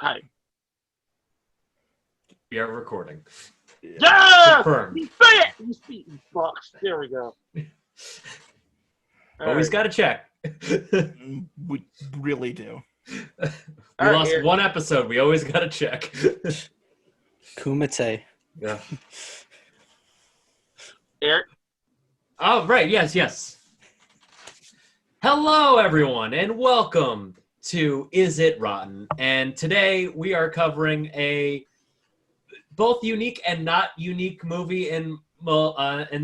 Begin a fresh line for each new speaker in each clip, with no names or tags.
Hi.
We are recording.
Yeah!
Confirmed.
You see it! You see it, you fucks. There we go.
Always got to check.
We really do.
We lost one episode. We always got to check.
Kumite.
Yeah.
Eric?
Oh, right. Yes. Hello, everyone, and welcome to Is It Rotten? And today we are covering a both unique and not unique movie in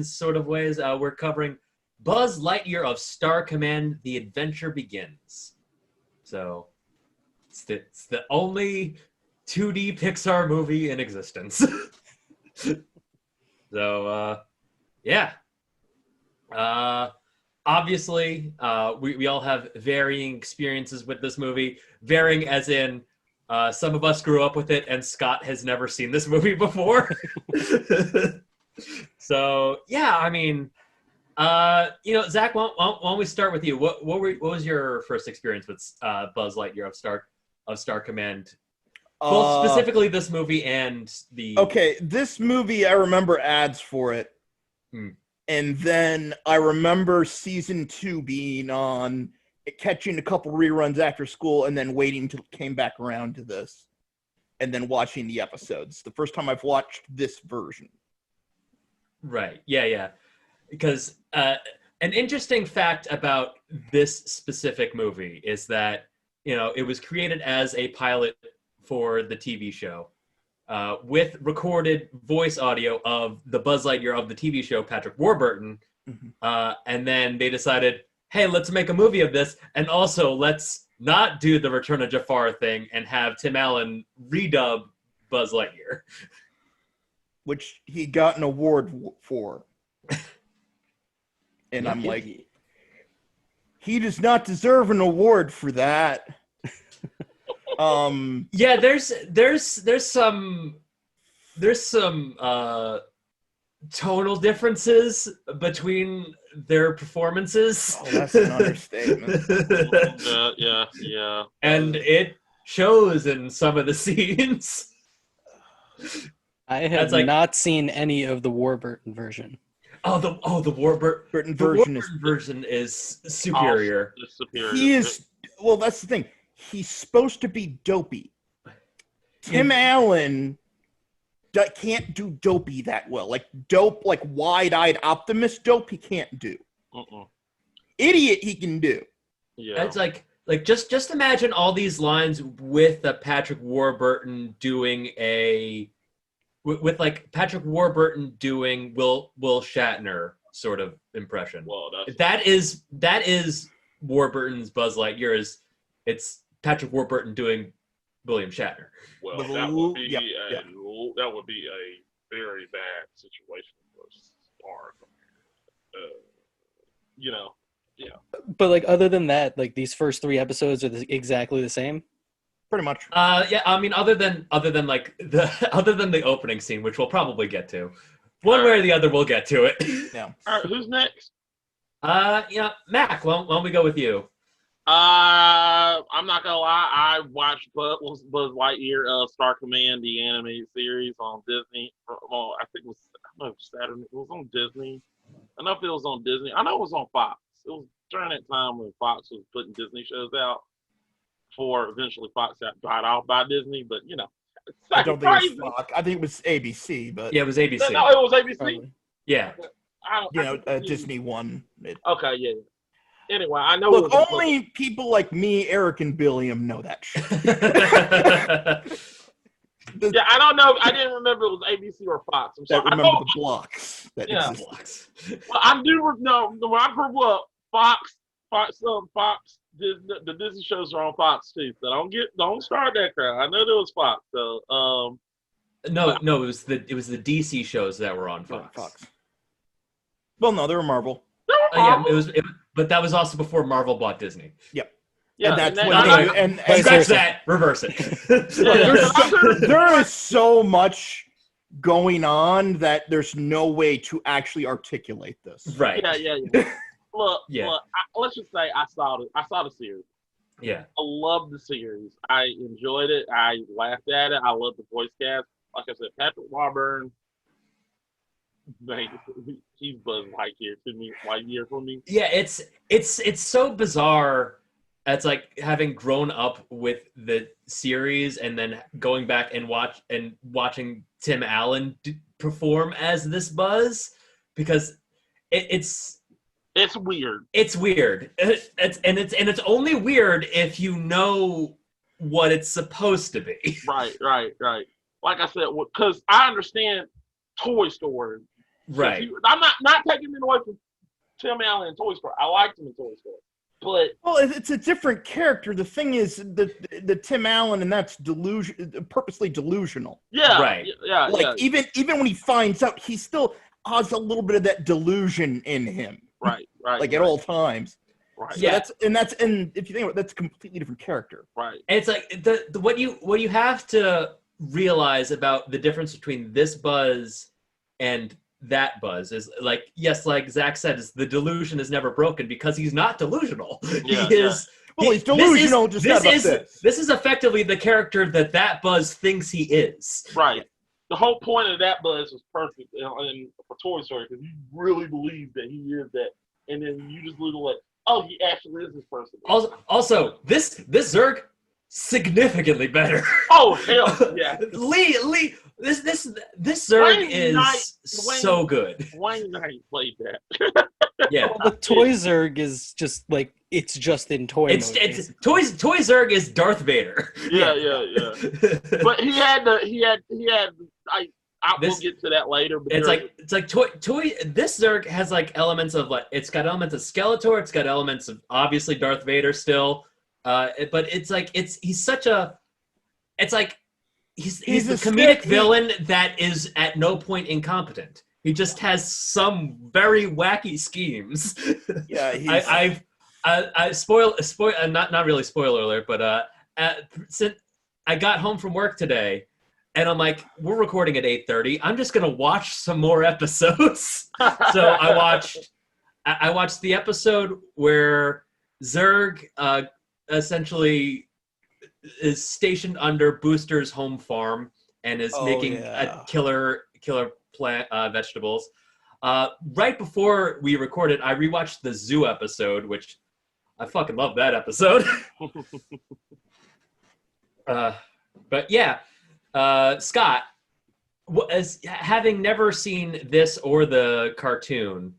sort of ways. We're covering Buzz Lightyear of Star Command: The Adventure Begins. So it's the only 2D Pixar movie in existence. So yeah. Obviously, we all have varying experiences with this movie. Varying as in, some of us grew up with it, and Scott has never seen this movie before. So, yeah, I mean, Zach, why don't we start with you? What was your first experience with Buzz Lightyear of Star Command? Both specifically this movie and the...
Okay, this movie, I remember ads for it. And then I remember season 2 being on, catching a couple reruns after school, and then waiting until it came back around to this, and then watching the episodes. The first time I've watched this version.
Right. Yeah. Because an interesting fact about this specific movie is that, it was created as a pilot for the TV show. With recorded voice audio of the Buzz Lightyear of the TV show, Patrick Warburton. And then they decided, hey, let's make a movie of this, and also let's not do the Return of Jafar thing and have Tim Allen redub Buzz Lightyear.
Which he got an award for. And I'm like, he does not deserve an award for that.
Yeah, there's some tonal differences between their performances.
Oh, that's an understatement.
Yeah.
And it shows in some of the scenes.
I have not seen any of the Warburton version.
The Warburton version is superior.
Awesome. It's superior.
He is, well, that's the thing. He's supposed to be dopey. Tim Allen can't do dopey that well. Like dope, like wide-eyed optimist dope, he can't do. Idiot, he can do.
Yeah, it's like just imagine all these lines with Patrick Warburton doing with Patrick Warburton doing Will Shatner sort of impression.
Well,
that is Warburton's Buzz Lightyear. It's Patrick Warburton doing William Shatner.
Well, that would be a very bad situation for Star. Yeah.
But other than that, these first 3 episodes are exactly the same.
Pretty much.
Yeah. I mean, other than the opening scene, which we'll probably get to, one way or the other, we'll get to it.
Yeah.
All right. Who's next?
Mac. Why don't we go with you?
I'm not gonna lie. I watched Buzz Lightyear Star Command, the animated series on Disney. Well, I think it was Saturday. It was on Disney. I don't know if it was on Disney. I know it was on Fox. It was during that time when Fox was putting Disney shows out. Before eventually Fox got bought out by Disney, but
I don't think it was Fox. I think it was ABC, but
yeah, it was ABC.
No, it was ABC.
Probably.
Yeah.
Disney won it.
Okay, yeah. Anyway, I know.
Look, only people like me, Eric, and Billiam know that shit.
Yeah, I don't know. I didn't remember it was ABC or Fox. I'm sorry.
I remember the blocks.
Blocks. Well, I do know when I grew up, Fox, the Disney shows are on Fox too. So don't start that crowd. I know there was Fox. So
no, it was the DC shows that were on Fox.
Well, no, they were Marvel.
Yeah, but that was also before Marvel bought Disney.
Yep.
Yeah,
and that's
when scratch that, reverse it.
There is so much going on that there's no way to actually articulate this.
Right.
Yeah. Look, let's just say I saw the series.
Yeah.
I love the series. I enjoyed it. I laughed at it. I love the voice cast. Like I said, Patrick Warburton, man, he's Buzz Lightyear to me. Lightyear for me.
Yeah, it's so bizarre. It's like having grown up with the series and then going back and watching Tim Allen perform as this Buzz, because it's
weird.
It's weird. It's only weird if you know what it's supposed to be.
Right. Like I said, because I understand Toy Story.
Right.
I'm not taking it away from Tim Allen in Toy Story. I liked him in Toy Story. But
it's a different character. The thing is, the Tim Allen, and that's purposely delusional.
Yeah,
right.
Yeah,
like even when he finds out, he still has a little bit of that delusion in him.
Right.
Like at all times.
Right.
So yeah. And if you think about it, that's a completely different character.
Right.
And it's like what you have to realize about the difference between this Buzz and that Buzz is, like, yes, like Zach said, is the delusion is never broken because he's not delusional.
Yeah,
he is.
Well, he's delusional. This
is effectively the character that Buzz thinks he is.
Right. The whole point of that Buzz was perfect for Toy Story, because you really believe that he is that, and then you just look like, oh, he actually is this person.
Also, this Zurg, significantly better.
Oh hell yeah!
Lee, this Zurg is so good.
Wayne Knight played that.
Yeah.
Well, the Toy Zurg is just like, it's just in toy mode.
Toy Zurg is Darth Vader.
Yeah. But he had. We'll get to that later. But
it's like toy. This Zurg has like elements of, like, it's got elements of Skeletor. It's got elements of obviously Darth Vader still. But it's like he's such a. It's like he's the comedic villain that is at no point incompetent. He just has some very wacky schemes.
Yeah,
I not really spoiler alert, but since I got home from work today, and I'm like, we're recording at 8:30. I'm just gonna watch some more episodes. So I watched the episode where Zurg essentially is stationed under Booster's home farm and is making a killer plant vegetables. Right before we recorded, I rewatched the zoo episode, which I fucking love that episode. But yeah, Scott, as having never seen this or the cartoon,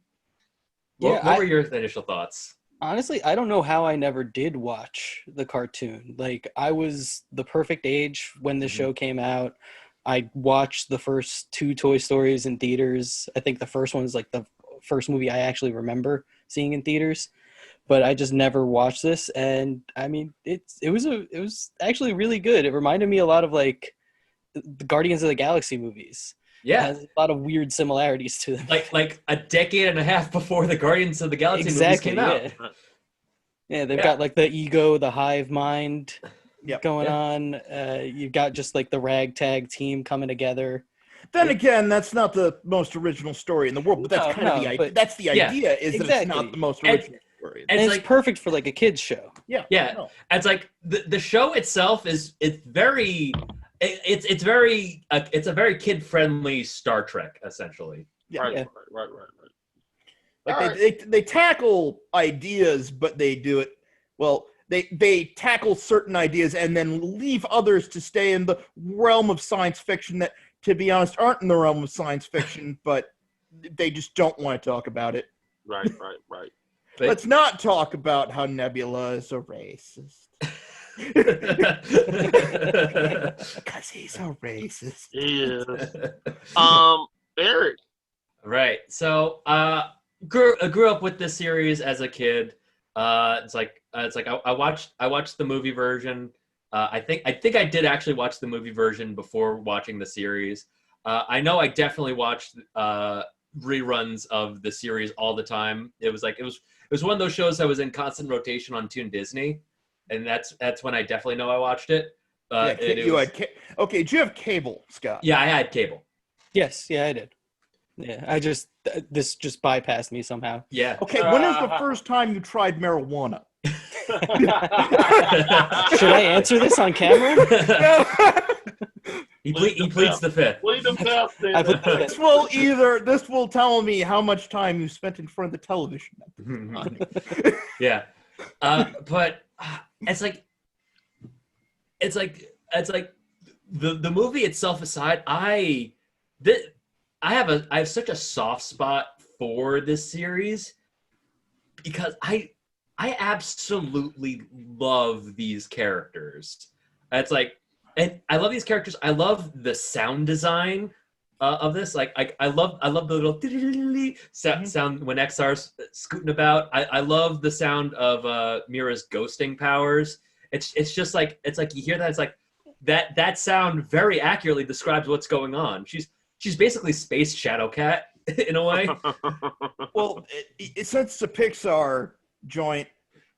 what were your initial thoughts?
Honestly, I don't know how I never did watch the cartoon. Like, I was the perfect age when the show came out. I watched the first 2 Toy Stories in theaters. I think the first one is like the first movie I actually remember seeing in theaters. But I just never watched this, and I mean, it was actually really good. It reminded me a lot of like the Guardians of the Galaxy movies.
Yeah,
it has a lot of weird similarities to them.
Like a decade and a half before the Guardians of the Galaxy movies came out.
Yeah, they've got like the ego, the hive mind going on. You've got just like the ragtag team coming together.
Then again, that's not the most original story in the world, but that's kind of the idea. That's the idea, is that it's not the most original story.
And it's like perfect for like a kid's show.
Yeah. It's like the show itself is it's a very kid friendly Star Trek, essentially.
Right.
Like they tackle ideas, but they do it well. They tackle certain ideas and then leave others to stay in the realm of science fiction that, to be honest, aren't in the realm of science fiction, but they just don't want to talk about it.
Right.
Let's not talk about how Nebula is a racist. Because he's a racist.
He is. Eric.
Right. So, grew up with this series as a kid. It's like I watched the movie version. I think I did actually watch the movie version before watching the series. I know I definitely watched reruns of the series all the time. It was one of those shows that was in constant rotation on Toon Disney, and that's when I definitely know I watched it.
Did you have cable, Scott?
Yeah, I had cable.
Yes, yeah, I did. Yeah, this just bypassed me somehow.
Yeah.
Okay, when is the first time you tried marijuana?
Should I answer this on camera?
He pleads the fifth.
Plead the fifth.
I plead the fifth.
This will tell me how much time you spent in front of the television.
Yeah, but it's like the movie itself aside, I have such a soft spot for this series because I absolutely love these characters. It's like, and I love these characters. I love the sound design of this. Like I love the little sound when XR's scooting about. I love the sound of Mira's ghosting powers. It's just like, it's like you hear that, it's like that sound very accurately describes what's going on. She's basically Space Shadowcat in a way.
Well, since it's a Pixar joint,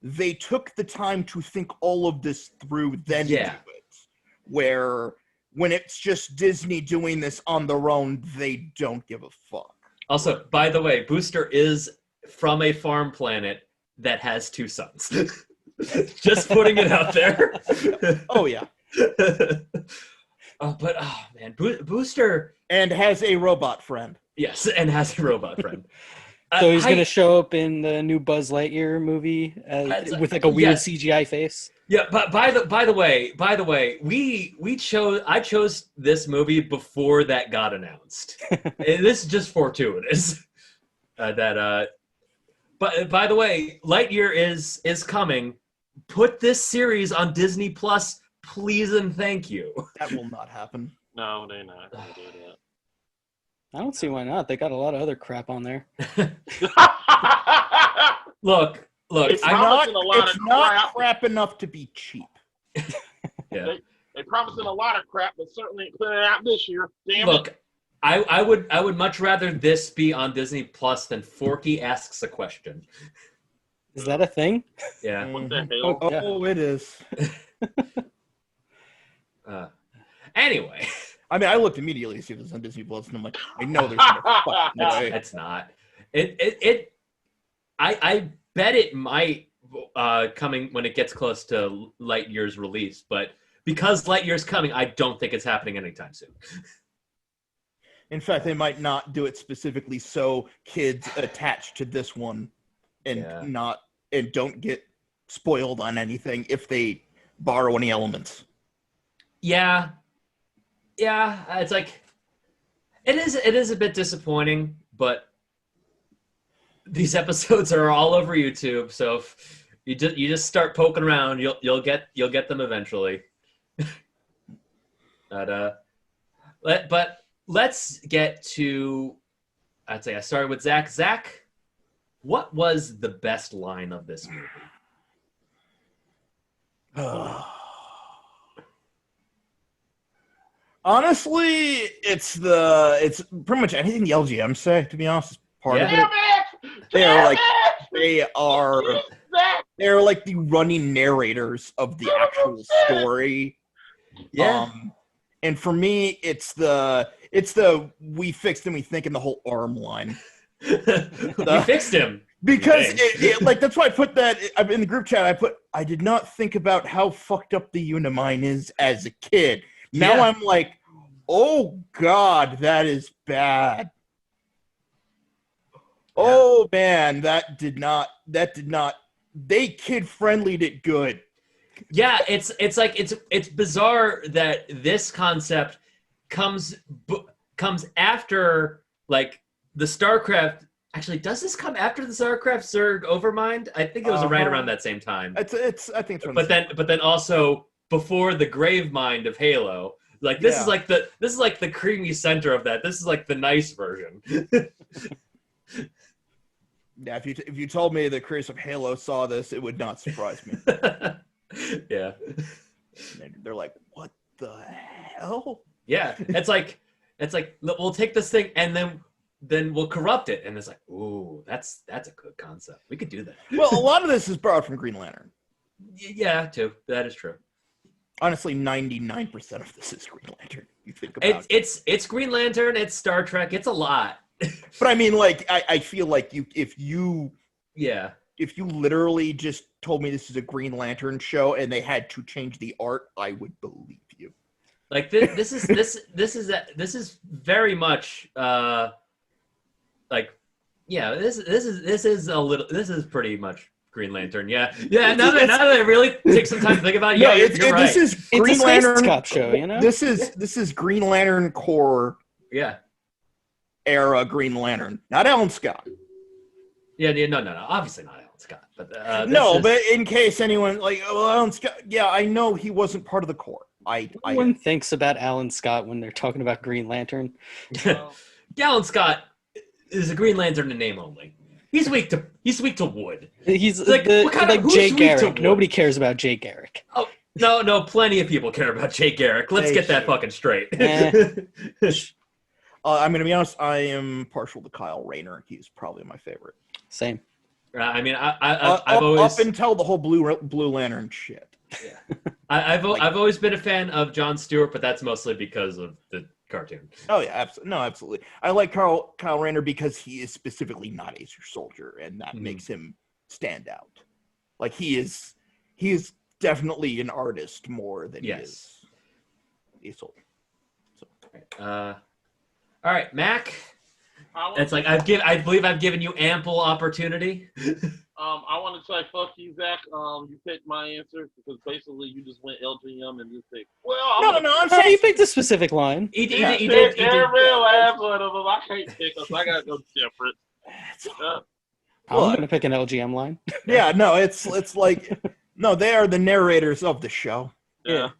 they took the time to think all of this through, then do it. Where when it's just Disney doing this on their own, they don't give a fuck.
Also, by the way, Booster is from a farm planet that has 2 suns. Just putting it out there.
Oh yeah.
But oh man, Booster,
and has a robot friend.
yes, and has a robot friend.
So he's gonna show up in the new Buzz Lightyear movie with like a weird CGI face.
Yeah, but by the way, I chose this movie before that got announced. And this is just fortuitous. But by the way, Lightyear is coming. Put this series on Disney Plus, please and thank you.
That will not happen.
No, they're not gonna do that.
I don't see why not. They got a lot of other crap on there.
Look,
It's
I'm
promising a lot of
not
crap.
crap enough to be cheap.
yeah.
They promising a lot of crap, but certainly ain't putting it out this year. Damn
Look,
it.
I would much rather this be on Disney Plus than Forky Asks a Question.
Is that a thing?
Yeah.
What the hell?
Oh, it is.
Anyway,
I mean, I looked immediately to see this on Disney Plus, and I'm like, I know there's no fucking way.
it's not. I bet it might coming when it gets close to Lightyear's release, but because Lightyear's coming, I don't think it's happening anytime soon.
In fact, they might not do it specifically so kids attached to this one and don't get spoiled on anything if they borrow any elements.
Yeah, it's like it is a bit disappointing, but these episodes are all over YouTube, so if you just start poking around, you'll get them eventually. But let's get to, I'd say I started with Zach. Zach, what was the best line of this movie?
Honestly, it's pretty much anything the LGM say, to be honest, is part of it. They're like the running narrators of the actual story.
Yeah.
And for me, it's the we fixed him, we think in the whole arm line.
You fixed him.
Because like that's why I put that in the group chat. I did not think about how fucked up the Unimine is as a kid. Now I'm like, oh god, that is bad. Oh man, that did not. They kid friendlied it good.
Yeah, it's like it's bizarre that this concept comes after like the StarCraft. Actually, does this come after the StarCraft Zerg Overmind? I think it was right around that same time.
I think it's.
But then also before the Gravemind of Halo. Like this is like the creamy center of that. This is like the nice version.
Yeah, if you told me the creators of Halo saw this, it would not surprise me.
Yeah.
They're like, what the hell?
Yeah, it's like we'll take this thing and then we'll corrupt it, and it's like, ooh, that's a good concept. We could do that.
Well, a lot of this is borrowed from Green Lantern.
Yeah, too. That is true.
Honestly, 99% of this is Green Lantern. You think about
it's Green Lantern, it's Star Trek, it's a lot.
But I mean, like, I feel like if you if you literally just told me this is a Green Lantern show and they had to change the art, I would believe you.
Like this is very much like yeah, this is pretty much Green Lantern. Yeah. Now that I really take some time to think about it,
No,
you're right.
This is Green
It's a
Lantern
space cop show, you know.
This is Green Lantern Corps
Yeah.
era Green Lantern, not Alan Scott.
Yeah. No. Obviously not Alan Scott, but
but in case anyone Alan Scott, yeah, I know he wasn't part of the Corps.
Everyone thinks about Alan Scott when they're talking about Green Lantern.
Alan Scott is a Green Lantern in name only. He's weak to wood.
He's
like
Jay Garrick. Nobody cares about Jay Garrick.
Oh no, plenty of people care about Jay Garrick. Let's get that fucking straight.
I'm gonna be honest. I am partial to Kyle Rayner. He's probably my favorite.
Same.
I mean, I've always
up until the whole Blue Lantern shit.
Yeah, I've always been a fan of Jon Stewart, but that's mostly because of the cartoon.
Oh yeah, absolutely. I like Kyle Rayner because he is specifically not a soldier, and that makes him stand out. Like he is definitely an artist more than he is a soldier. So.
All right, Mac. It's like I believe I've given you ample opportunity.
I want to say fuck you, Zach. You picked my answer because basically you just went LGM and just picked. Well,
I'm saying
you picked a specific line.
He did.
Every last one of them. I can't pick them. I gotta go different.
I'm gonna pick an LGM line.
Yeah, no, it's like no, they are the narrators of the show.
Yeah.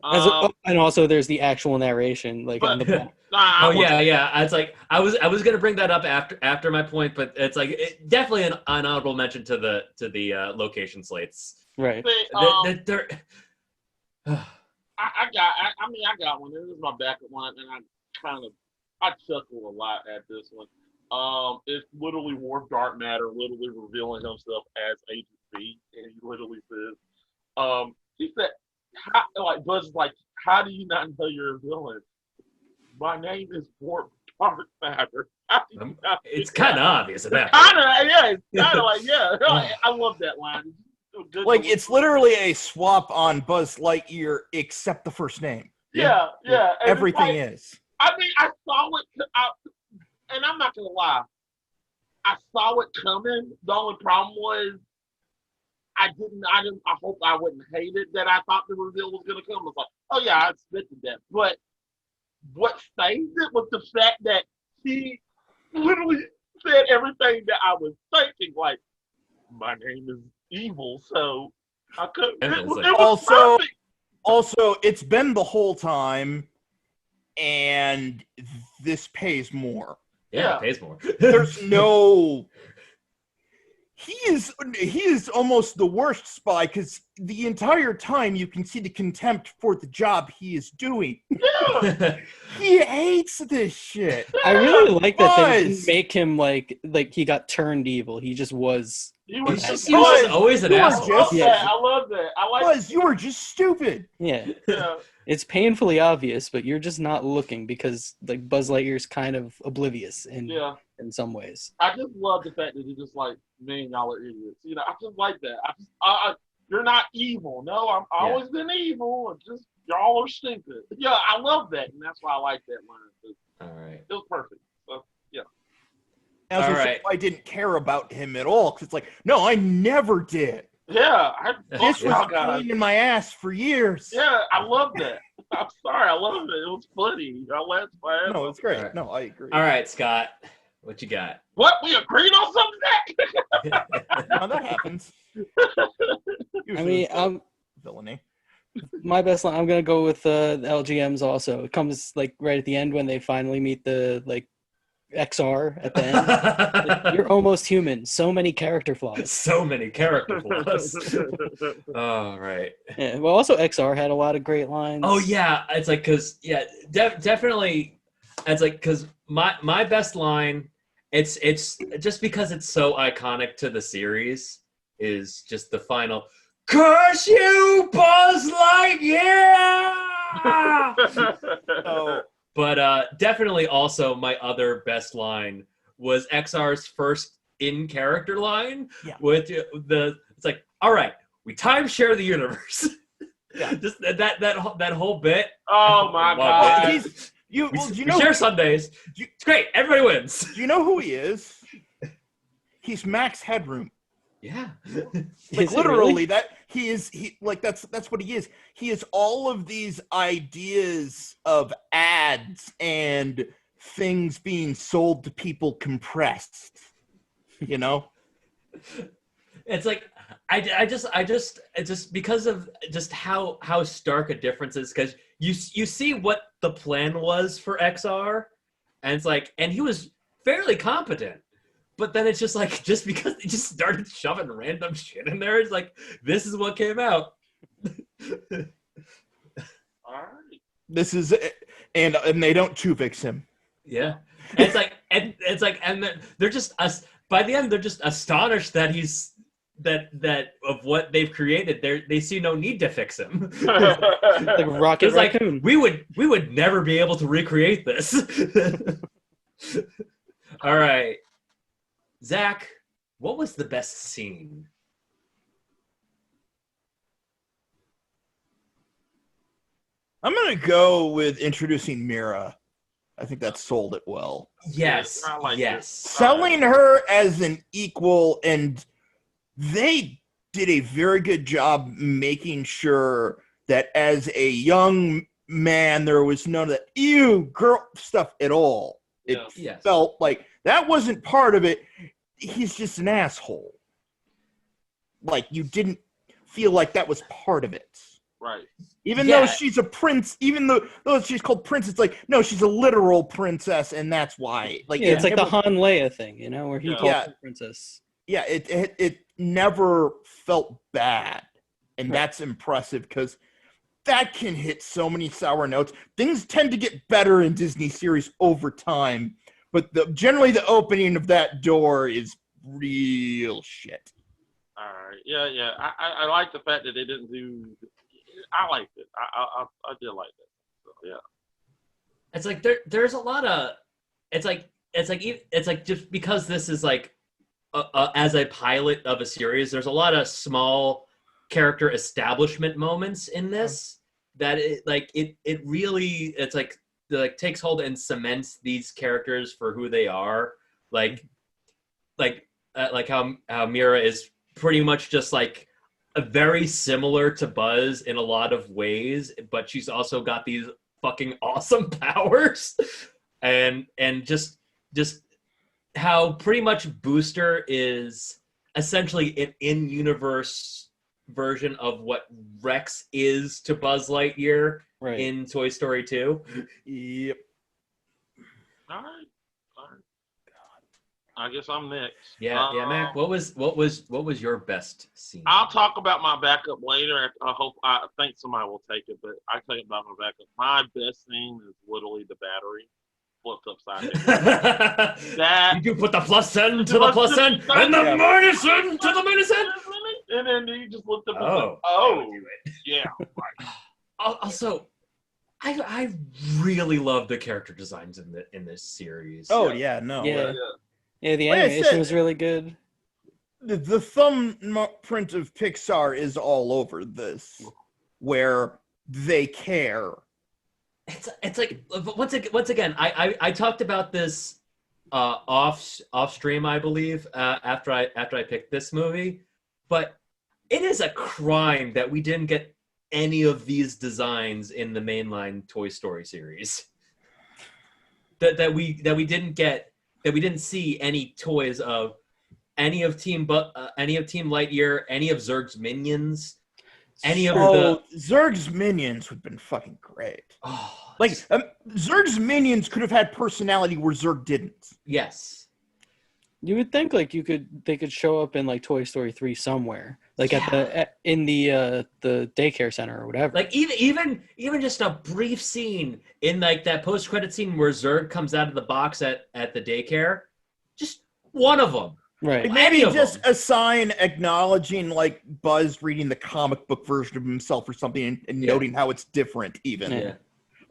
And also there's the actual narration, like on the back.
Yeah. It's like I was gonna bring that up after my point, but it's like definitely an honorable mention to the location slates.
Right.
I got one. This is my backup one, and I chuckle a lot at this one. It's literally Worf Dark Matter literally revealing himself as Agent B, and he literally says, he said, Buzz is like, how do you not know you're a villain? My name is Warp Dark Matter.
It's kind of obvious at that.
It's kind of like, I love that line.
It's literally a swap on Buzz Lightyear, except the first name.
Yeah.
Everything is.
I mean, I saw it, and I'm not gonna lie. I saw it coming. The only problem was, I hope I wouldn't hate it that I thought the reveal was gonna come. I was like, oh yeah, I expected that. But what saved it was the fact that he literally said everything that I was thinking. Like, my name is evil, so I couldn't. It was perfect.
Also, it's been the whole time, and this pays more.
Yeah, it pays more.
There's no. He is almost the worst spy because the entire time you can see the contempt for the job he is doing.
Yeah.
He hates this shit.
I really like that they didn't make him like he got turned evil. He just was.
He was
always an asshole.
I love that. I like.
Buzz, you were just stupid.
Yeah.
Yeah.
It's painfully obvious, but you're just not looking because like Buzz Lightyear's kind of oblivious in some ways.
I just love the fact that he's just like, man, y'all are idiots. You know, I just like that. You're not evil. No, I've always been evil. Just y'all are stupid. Yeah, I love that, and that's why I like that line.
All right.
It was perfect. So yeah.
I didn't care about him at all because it's like, no, I never did.
Yeah,
this was pain in my ass for years.
Yeah, I love that. I'm sorry, I love it. It was funny.
No, it's great.
Right.
No, I agree.
All right, Scott, what you got?
What? We agreed on something, Zach?
No, that happens.
I mean,
villainy.
My best line. I'm gonna go with the LGMs. Also, it comes like right at the end when they finally meet the XR at the end. Like, you're almost human. So many character flaws.
So many character flaws. Oh, right.
Yeah, well, also XR had a lot of great lines.
Oh yeah, it's like definitely. It's like because my best line. It's just because it's so iconic to the series is just the final. Curse you, Buzz Lightyear!
Oh.
But definitely also my other best line was XR's first in character line
Yeah.
with the. It's like, all right, we timeshare the universe.
Yeah.
Just that whole bit.
Oh my
Love
god.
it.
Do
We
you know
share Sundays. It's great. Everybody wins.
do you know who he is? He's Max Headroom.
Yeah.
Like
Is it
literally
really?
that that's what he is. He is all of these ideas of ads and things being sold to people compressed. You know?
It's like I just because of just how stark a difference is, because you see what the plan was for XR, and it's like, and he was fairly competent, but then it's just like, just because they just started shoving random shit in there, it's like, this is what came out.
All right.
This is and they don't Tuvix him.
Yeah, and it's like and they're just by the end they're just astonished that he's that of what they've created. They see no need to fix him.
Like Rocket
It's like,
Raccoon.
we would never be able to recreate this. All right, Zach, what was the best scene?
I'm gonna go with introducing Mira. I think that sold it well.
Yes,
I like
yes.
Selling her as an equal, and they did a very good job making sure that as a young man, there was none of that ew girl stuff at all. It
Yes.
felt like that wasn't part of it. He's just an asshole. Like, you didn't feel like that was part of it.
Right.
Even
Yeah.
though she's a prince, even though she's called princess, like, no, she's a literal princess, and that's why. Like,
Yeah, it's like the
never-
Han Leia thing, you know, where he
Yeah.
calls
Yeah.
her princess.
yeah, it never felt bad, and
Right.
that's impressive because that can hit so many sour notes. Things tend to get better in Disney series over time, but generally the opening of that door is real shit.
All right. Yeah. I like the fact that they didn't do. I liked it. I did like that. So, yeah.
It's like there's a lot of it's like just because this is like as a pilot of a series, there's a lot of small character establishment moments in this that it really it's like takes hold and cements these characters for who they are, like how Mira is pretty much just like a very similar to Buzz in a lot of ways, but she's also got these fucking awesome powers, and just how pretty much Booster is essentially an in-universe version of what Rex is to Buzz Lightyear
Right.
in Toy Story 2.
Yep.
All right. I guess I'm next.
Yeah, Mac. What was your best scene?
I'll talk about my backup later. I think somebody will take it, but I take about my backup. My best scene is literally the battery flipped upside down. That
You do put the plus N to the plus N and the
Yeah.
minus N to the minus N.
and then you just looked up and
Oh,
said, "Oh, yeah."
Also, I really love the character designs in this series.
Oh yeah, no.
Yeah. Yeah, the
Like I
animation
said-
was really good.
The thumbprint of Pixar is all over this, where they care.
It's like once again I talked about this off stream, I believe, after I picked this movie, but it is a crime that we didn't get any of these designs in the mainline Toy Story series. That we didn't see any toys of any of Team Lightyear, any of Zurg's minions, any of the
Zurg's minions would have been fucking great.
oh,
Like, Zurg's minions could have had personality where Zurg didn't.
yes.
You would think like they could show up in like Toy Story 3 somewhere, like
Yeah.
in the daycare center or whatever.
Like even just a brief scene in like that post-credit scene where Zurg comes out of the box at the daycare, just one of them.
Right.
Like, maybe
Any of
just
them.
a sign acknowledging like Buzz reading the comic book version of himself or something, and
Yeah.
noting how it's different. Even
Yeah.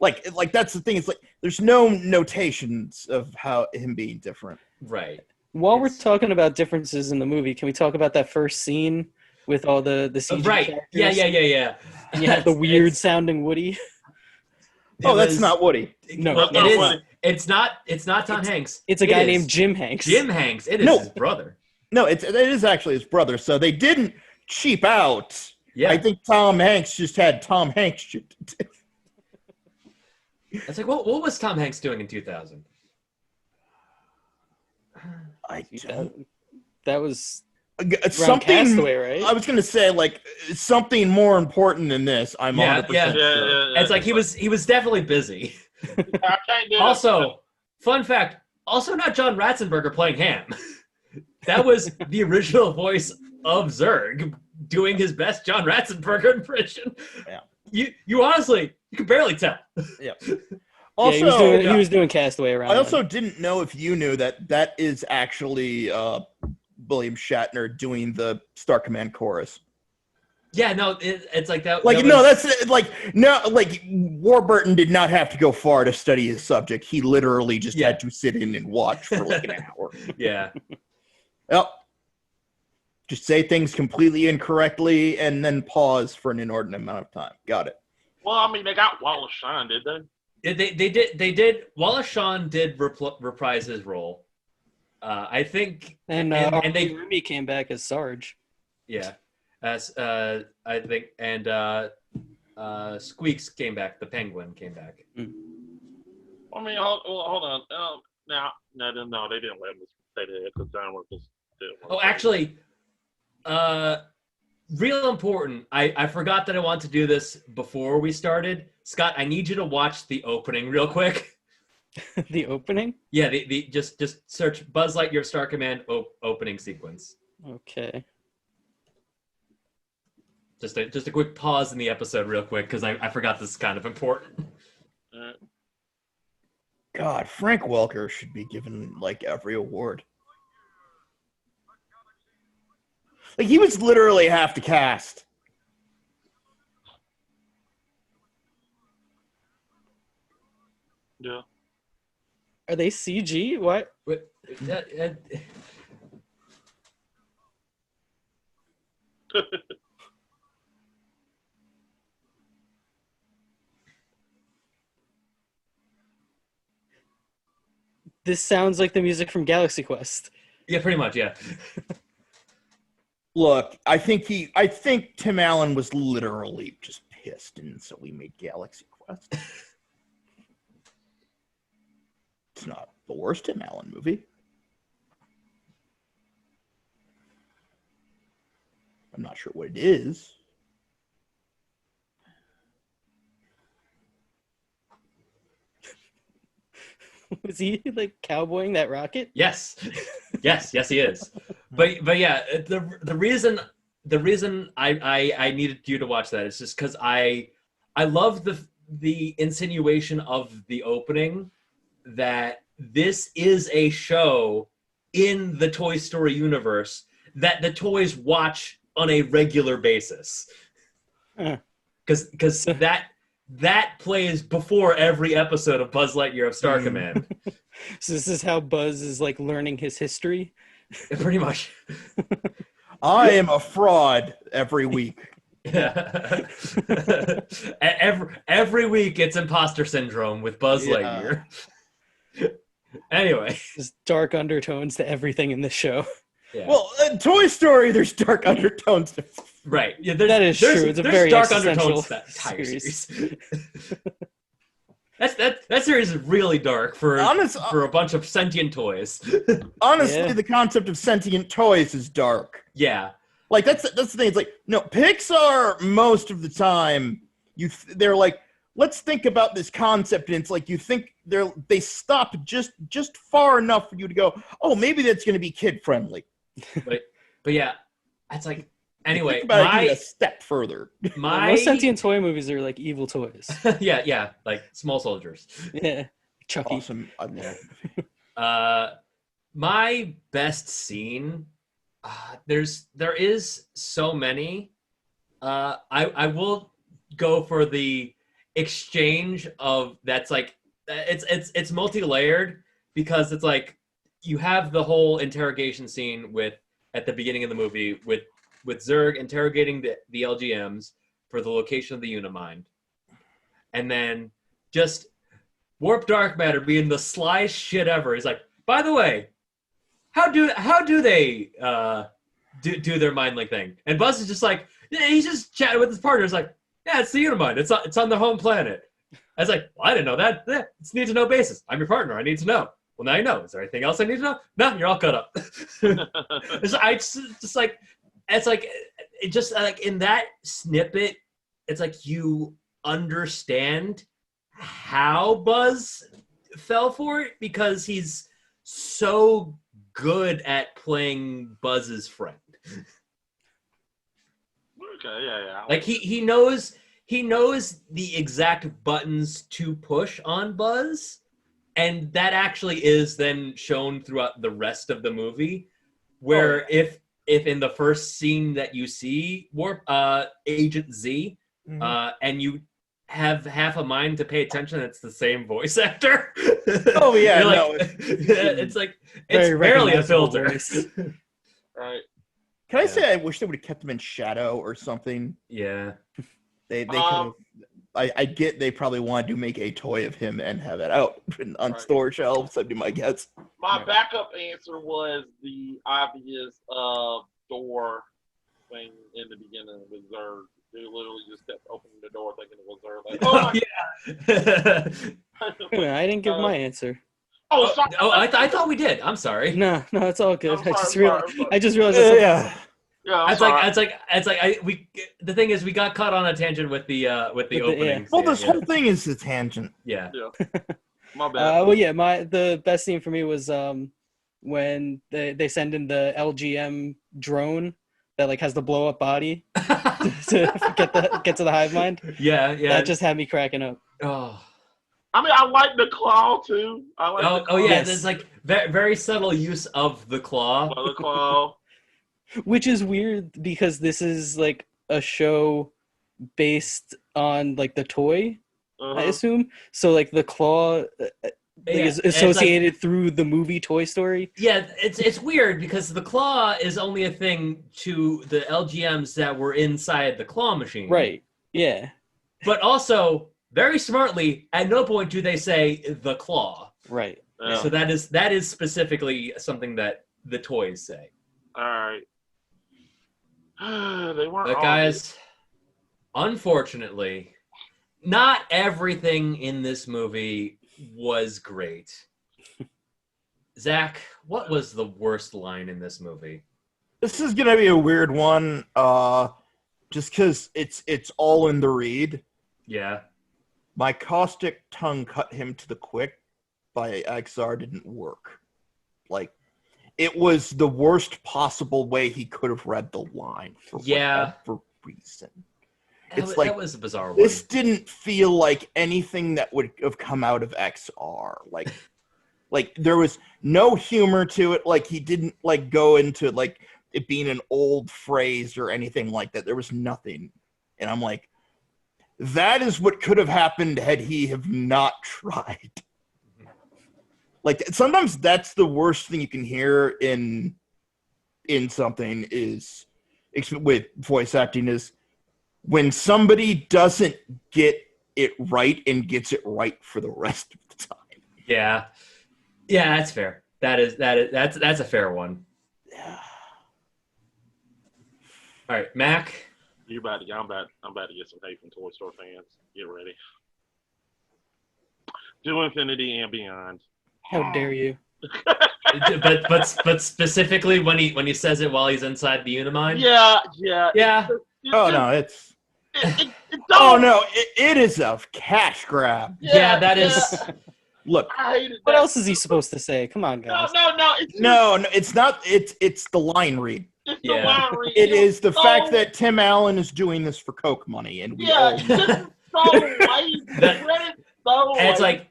like that's the thing. It's like there's no notations of how him being different.
Right.
While we're
It's-
talking about differences in the movie, can we talk about that first scene with all the CG
right.
characters?
Yeah.
And you have the weird
It's-
sounding Woody.
Oh, that's
was-
not Woody.
No,
well,
That's not
it is.
Woody.
It's not Tom Hanks.
It's a
It
guy
is
named Jim Hanks.
Jim Hanks. It is
No.
his brother.
No, it is actually his brother. So they didn't cheap out.
Yeah.
I think Tom Hanks just had Tom Hanks shit to do.
It's like, what was Tom Hanks doing in 2000?
I don't.
That was around
Something.
Castaway, right?
I was gonna say like something more important than this. I'm
Yeah,
100%
yeah.
sure.
It's like he was definitely busy.
I can't do
Also, fun fact, also not John Ratzenberger playing Ham. That was the original voice of Zurg doing his best John Ratzenberger impression.
Yeah.
You honestly, you can barely tell.
Yeah.
Yeah,
Also,
he was doing Castaway around.
I also didn't know if you knew that is actually William Shatner doing the Star Command chorus.
Yeah, no, it's like that.
Like
that
no,
was-
that's no, like Warburton did not have to go far to study his subject. He literally just
Yeah.
had to sit in and watch for like an hour.
yeah.
Yep. Just say things completely incorrectly and then pause for an inordinate amount of time. Got it.
Well, I mean, they got Wallace Shawn, did they?
They did. Wallace Shawn did reprise his role. I think,
and
and they
Remy came back as Sarge.
yeah, as I think, and Squeaks came back. The Penguin came back.
I mean, hold on. No, they didn't let him say that because John Wilkes did.
Oh, actually, real important. I forgot that I wanted to do this before we started. Scott, I need you to watch the opening real quick.
The opening?
Yeah, the just search Buzz Lightyear Star Command opening sequence.
Okay.
Just a quick pause in the episode real quick because I forgot this is kind of important.
God, Frank Welker should be given like every award. Like he was literally half the cast.
Yeah.
Are they CG? What?
Wait,
This sounds like the music from Galaxy Quest.
yeah, pretty much, yeah.
Look, I think Tim Allen was literally just pissed, and so we made Galaxy Quest. It's not the worst Tim Allen movie. I'm not sure what it is.
Was he like cowboying that rocket?
Yes, yes, he is. But yeah, the reason I needed you to watch that is just because I love the insinuation of the opening that this is a show in the Toy Story universe that the toys watch on a regular basis. Because that plays before every episode of Buzz Lightyear of Star Command.
So this is how Buzz is like learning his history.
Pretty much.
I am a fraud every week.
every week it's imposter syndrome with Buzz Lightyear. Anyway,
There's dark undertones to everything in this show.
yeah.
Well, Toy Story, there's dark undertones.
Right. Yeah,
That is true. It's a
there's
very
dark
existential
undertones to that entire
series.
series. that series is really dark for a bunch of sentient toys.
Honestly,
Yeah.
the concept of sentient toys is dark.
Yeah.
Like that's the thing. It's like no, Pixar most of the time they're like, let's think about this concept, and it's like you think they stop just far enough for you to go, oh, maybe that's going to be kid friendly.
But yeah, it's like anyway.
Think about it even a step further.
Most sentient toy movies are like evil toys.
yeah, like small soldiers.
Yeah, Chucky.
Awesome, I love it.
My best scene. There is so many. I will go for the exchange of that's like it's multi-layered because it's like you have the whole interrogation scene at the beginning of the movie with Zurg interrogating the LGMs for the location of the Unimind, and then just Warp Dark Matter being the slyest shit ever. He's like, by the way, how do they do their mind link thing? And Buzz is just like, yeah, he's just chatting with his partner. It's like, yeah, it's the Unimind. It's on their home planet. I was like, well, I didn't know that. Yeah, it's need to know basis. I'm your partner. I need to know. Well, now you know. Is there anything else I need to know? No, you're all cut up. It's like in that snippet, it's like you understand how Buzz fell for it because he's so good at playing Buzz's friend.
Okay, yeah.
Like he knows the exact buttons to push on Buzz, and that actually is then shown throughout the rest of the movie. Where if in the first scene that you see Agent Z, and you have half a mind to pay attention, it's the same voice actor.
Oh yeah,
like,
no,
it's like it's barely a filter.
Right.
Can I say I wish they would have kept him in shadow or something?
Yeah.
They could have. I get they probably wanted to make a toy of him and have it out on store shelves. That'd be my guess.
My backup answer was the obvious door thing in the beginning with Zurg. They literally just kept opening the door thinking it was Zurg. Like, oh my
I didn't give my answer.
Oh, sorry.
I thought we did. I'm sorry.
No, it's all good.
I'm
I just
sorry.
realized.
Yeah.
Yeah,
the thing is we got caught on a tangent with the opening.
Well, this whole thing is a tangent.
Yeah.
My bad.
The best scene for me was when they send in the LGM drone that like has the blow up body to get to the hive mind.
Yeah.
That just had me cracking up.
Oh.
I mean, I like the claw too.
Yeah,
Yes.
there's like very subtle use of the claw.
The claw.
Which is weird because this is like a show based on like the toy, I assume. So like the claw is associated through the movie Toy Story.
Yeah, it's weird because the claw is only a thing to the LGMs that were inside the claw machine.
Right. Yeah.
But also, very smartly, at no point do they say the claw.
Right.
Yeah.
So that is specifically something that the toys say.
All right. They weren't.
But guys, unfortunately, not everything in this movie was great. Zach, what was the worst line in this movie?
This is gonna be a weird one, just because it's all in the read.
Yeah.
My caustic tongue cut him to the quick by XR didn't work. Like, it was the worst possible way he could have read the line for whatever reason.
That was a bizarre one.
This didn't feel like anything that would have come out of XR. Like there was no humor to it. Like he didn't like go into like it being an old phrase or anything like that. There was nothing. And I'm like, that is what could have happened had he have not tried. Like sometimes that's the worst thing you can hear in something is with voice acting is when somebody doesn't get it right and gets it right for the rest of the time.
Yeah, that's fair. That's a fair one.
Yeah.
All right, Mac.
I'm about to get some hate from Toy Story fans. Get ready. To Infinity and Beyond.
How dare you?
but specifically when he says it while he's inside the Unimind.
Yeah.
Oh no, it's.
Oh
no, it is a cash grab.
Yeah, that is.
Look,
I hated
What
that.
else is he supposed to say? Come on, guys.
No.
It's not. It's the line read.
It's
Yeah.
the line read.
It is the
so-
fact that Tim Allen is doing this for Coke money, and we all.
This is so lazy. It's so
And it's
lazy.
like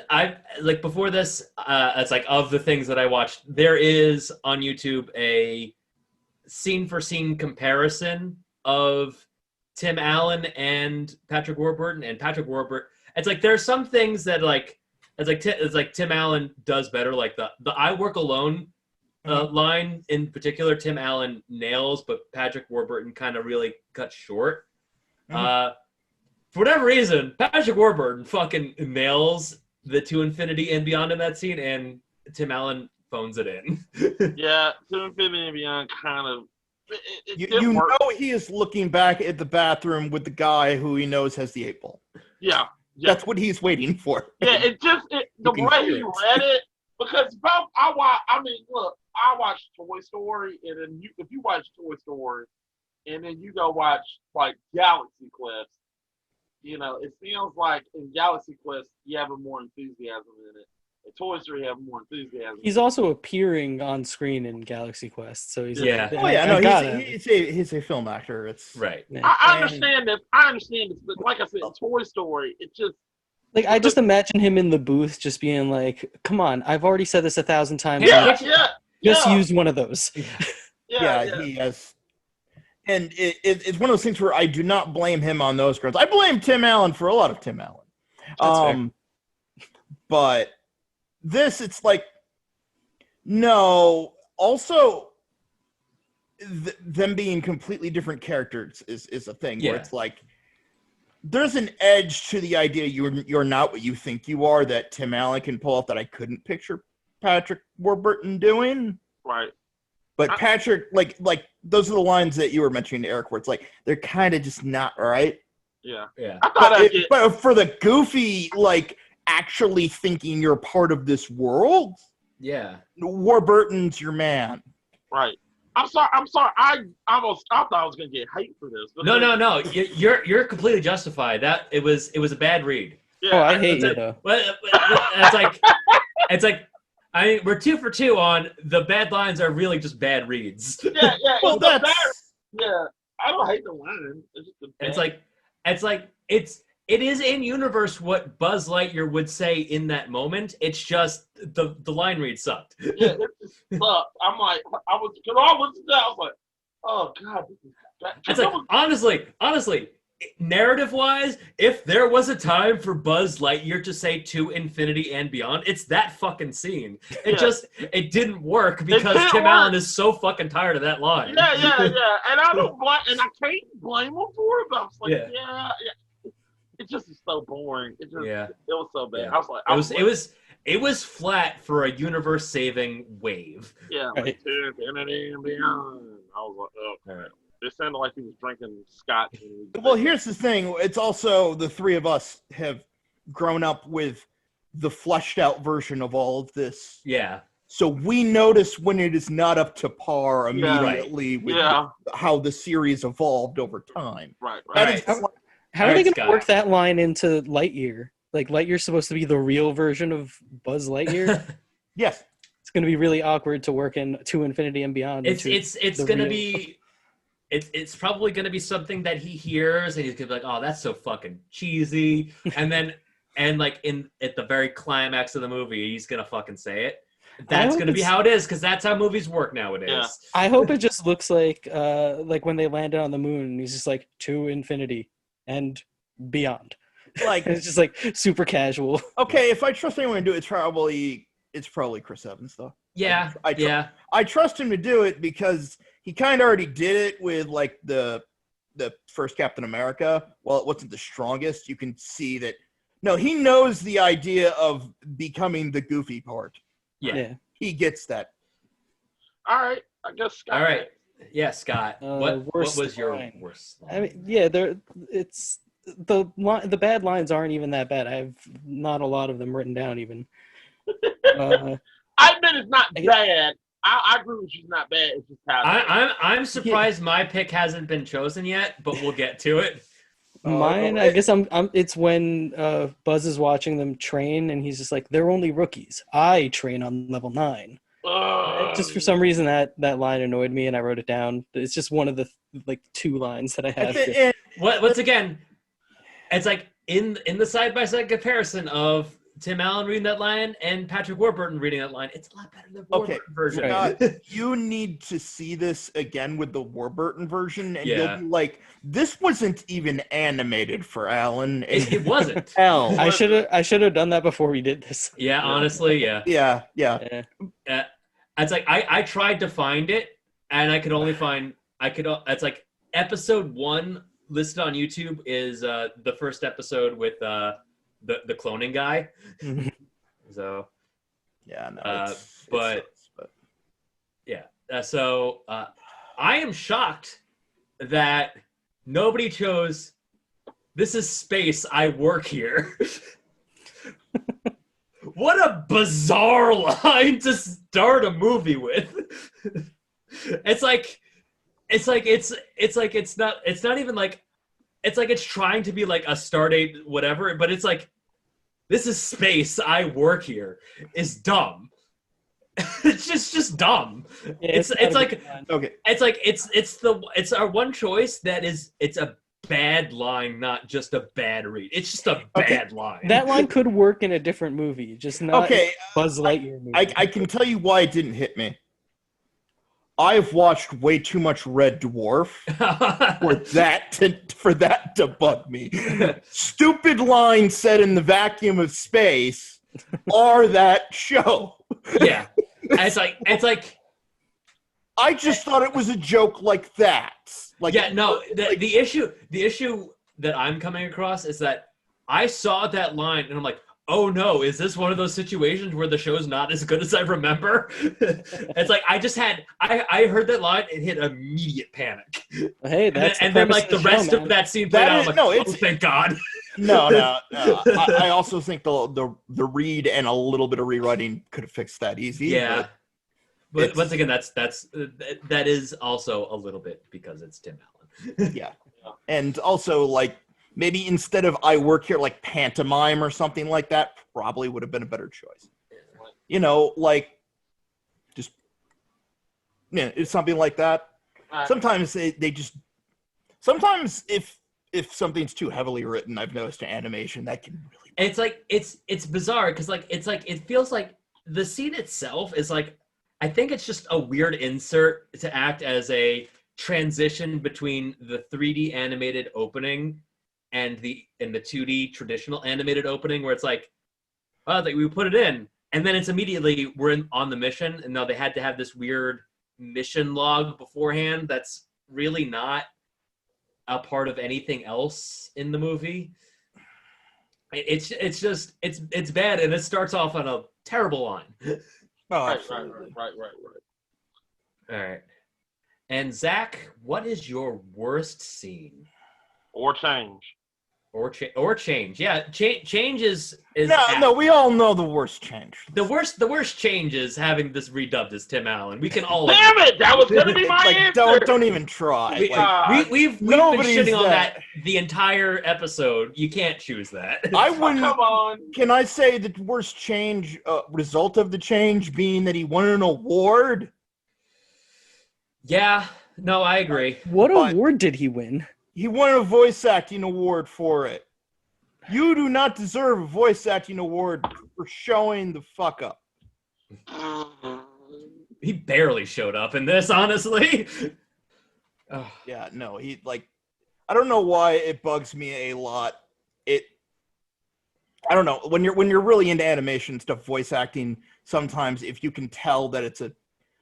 I like before this. It's like of the things that I watched, there is on YouTube a scene for scene comparison of Tim Allen and Patrick Warburton. And Patrick Warburton, it's like there are some things that like it's like Tim Allen does better. Like the "I work alone" line in particular, Tim Allen nails, but Patrick Warburton kind of really cut short. For whatever reason, Patrick Warburton fucking nails the "To Infinity and Beyond" in that scene, and Tim Allen phones it in.
Yeah, To Infinity and Beyond kind of.
You know he is looking back at the bathroom with the guy who he knows has the 8-ball.
Yeah.
That's what he's waiting for.
Yeah, the way he read it, because both I watched Toy Story, and then if you watch Toy Story, and then you go watch like Galaxy Quest, it sounds like in Galaxy Quest you have more enthusiasm in it. In Toy Story you have more enthusiasm.
He's also appearing on screen in Galaxy Quest, so he's
Yeah.
He's a film actor. It's
right.
Yeah.
I understand this. But like I said, in Toy Story, it just
like I just imagine him in the booth just being like, "Come on, I've already said this 1,000 times. Just use one of those."
Yeah, he has. And it's one of those things where I do not blame him on those grounds. I blame Tim Allen for a lot of Tim Allen.
That's fair.
But this, it's like, no. Also, them being completely different characters is a thing where it's like, there's an edge to the idea you're not what you think you are that Tim Allen can pull off that I couldn't picture Patrick Warburton doing.
Right.
But Patrick, like those are the lines that you were mentioning, Eric, where it's like they're kind of just not right.
Yeah.
But for the goofy, like actually thinking you're part of this world, Warburton's your man.
Right. I'm sorry. I thought I was gonna get hate for this.
No. You're completely justified. That it was a bad read.
Yeah,
I hate you though.
It's like we're 2 for 2 on the bad lines are really just bad reads.
Yeah.
Well, that's
I don't hate the line.
It is in universe what Buzz Lightyear would say in that moment. It's just the line read sucked.
Yeah, it just sucked. I'm like, I was like, oh god.
It's like honestly, narrative-wise, if there was a time for Buzz Lightyear to say "To Infinity and Beyond," it's that fucking scene. It didn't work because Tim Allen is so fucking tired of that line.
Yeah. And I can't blame him for it, but I was like, yeah. It just is so boring. It was so bad. I was like,
it was flat for a universe-saving wave.
Yeah, like To Infinity and Beyond. I was like, oh, man. It sounded like he was drinking scotch.
Well, here's the thing. It's also the three of us have grown up with the fleshed out version of all of this.
Yeah.
So we notice when it is not up to par immediately with how the series evolved over time.
Right.
How are they going to work that line into Lightyear? Like, Lightyear's supposed to be the real version of Buzz Lightyear?
Yes.
It's going to be really awkward to work in To Infinity and Beyond.
It's going to be... It's probably going to be something that he hears, and he's going to be like, oh, that's so fucking cheesy. And then, at the very climax of the movie, he's going to fucking say it. That's going to be how it is, because that's how movies work nowadays.
Yeah.
I hope it just looks like when they landed on the moon, and he's just like, To Infinity and Beyond. Like it's just like super casual.
Okay, if I trust anyone to do it, it's probably Chris Evans, though.
Yeah,
I trust him to do it because he kind of already did it with like the first Captain America. While it wasn't the strongest, you can see that. No, he knows the idea of becoming the goofy part.
Yeah.
He gets that.
All right, I guess Scott.
All right, yeah, Scott. What was your worst line?
I mean, it's the bad lines aren't even that bad. I have not a lot of them written down even.
I admit it's not bad. I agree with you. It's not bad. It's just how
I'm surprised my pick hasn't been chosen yet, but we'll get to it.
Mine, I guess it's when Buzz is watching them train, and he's just like, "They're only rookies. I train on level 9." Just for some reason that line annoyed me, and I wrote it down. It's just one of the 2 lines that I have.
Once again, it's like in the side-by-side comparison of Tim Allen reading that line and Patrick Warburton reading that line, it's a lot better than Warburton version.
You need to see this again with the Warburton version, and
Yeah.
you'll be like, "This wasn't even animated for Allen."
It wasn't.
Hell,
I should have done that before we did this.
Yeah, honestly, yeah.
Yeah.
It's like I tried to find it, and I could only find it's like episode 1 listed on YouTube is the first episode with the cloning guy. So
yeah, no,
but yeah, so I am shocked that nobody chose "This is space, I work here." What a bizarre line to start a movie with. It's not even like, it's like it's trying to be like a Stardate whatever, but it's like, "This is space, I work here," is dumb. It's just dumb.
Yeah,
it's like
okay.
It's our one choice that is, it's a bad line, not just a bad read. It's just a bad line.
That line could work in a different movie, just not Buzz Lightyear movie.
I can tell you why it didn't hit me. I've watched way too much Red Dwarf for that to bug me. Stupid lines said in the vacuum of space are that show.
Yeah. It's like
I just thought it was a joke like that. Like,
yeah, no, the issue that I'm coming across is that I saw that line and I'm like, oh no, is this one of those situations where the show's not as good as I remember? It's like I heard that line and hit immediate panic.
Hey, that's
and then like the rest of that scene played out. I'm like, oh, thank God.
No. I also think the read and a little bit of rewriting could have fixed that easy.
Yeah. But once again, that is also a little bit because it's Tim Allen.
Yeah. And also, like, maybe instead of "I work here," like pantomime or something like that, probably would have been a better choice. You know, like, just, yeah, it's something like that. Sometimes sometimes if something's too heavily written, I've noticed in animation that can really.
It's like it's bizarre because it feels like the scene itself is like, I think it's just a weird insert to act as a transition between the 3D animated opening and the 2D traditional animated opening, where it's like, oh, we put it in, and then it's immediately we're on the mission, and now they had to have this weird mission log beforehand that's really not a part of anything else in the movie. It's bad, and it starts off on a terrible line.
Oh,
Right.
All right. And Zach, what is your worst scene?
Or change.
Or change? Yeah, change is
no. We all know the worst change.
The worst change is having this redubbed as Tim Allen. We can all.
Damn it! That was gonna be my answer.
Don't even try.
We've been shitting on that the entire episode. You can't choose that.
I wouldn't.
Come on.
Can I say the worst change result of the change being that he won an award?
Yeah. No, I agree.
What award did he win?
He won a voice acting award for it. You do not deserve a voice acting award for showing the fuck up.
He barely showed up in this, honestly.
Yeah, no, I don't know why it bugs me a lot. I don't know, when you're really into animation stuff, voice acting, sometimes if you can tell that it's a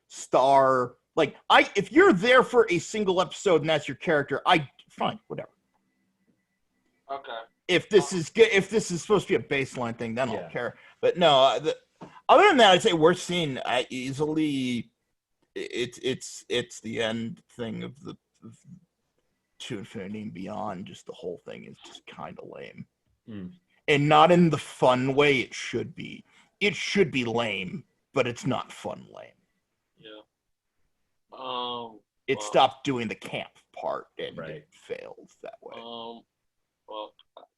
star, like if you're there for a single episode and that's your character, fine, whatever.
Okay.
If this is supposed to be a baseline thing, then I'll care. But no, other than that, I'd say worst scene. Easily, it's the end thing of To Infinity and Beyond. Just the whole thing is just kind of lame, and not in the fun way it should be. It should be lame, but it's not fun lame.
Yeah.
It stopped doing the camp part and
it
failed that way.
Well,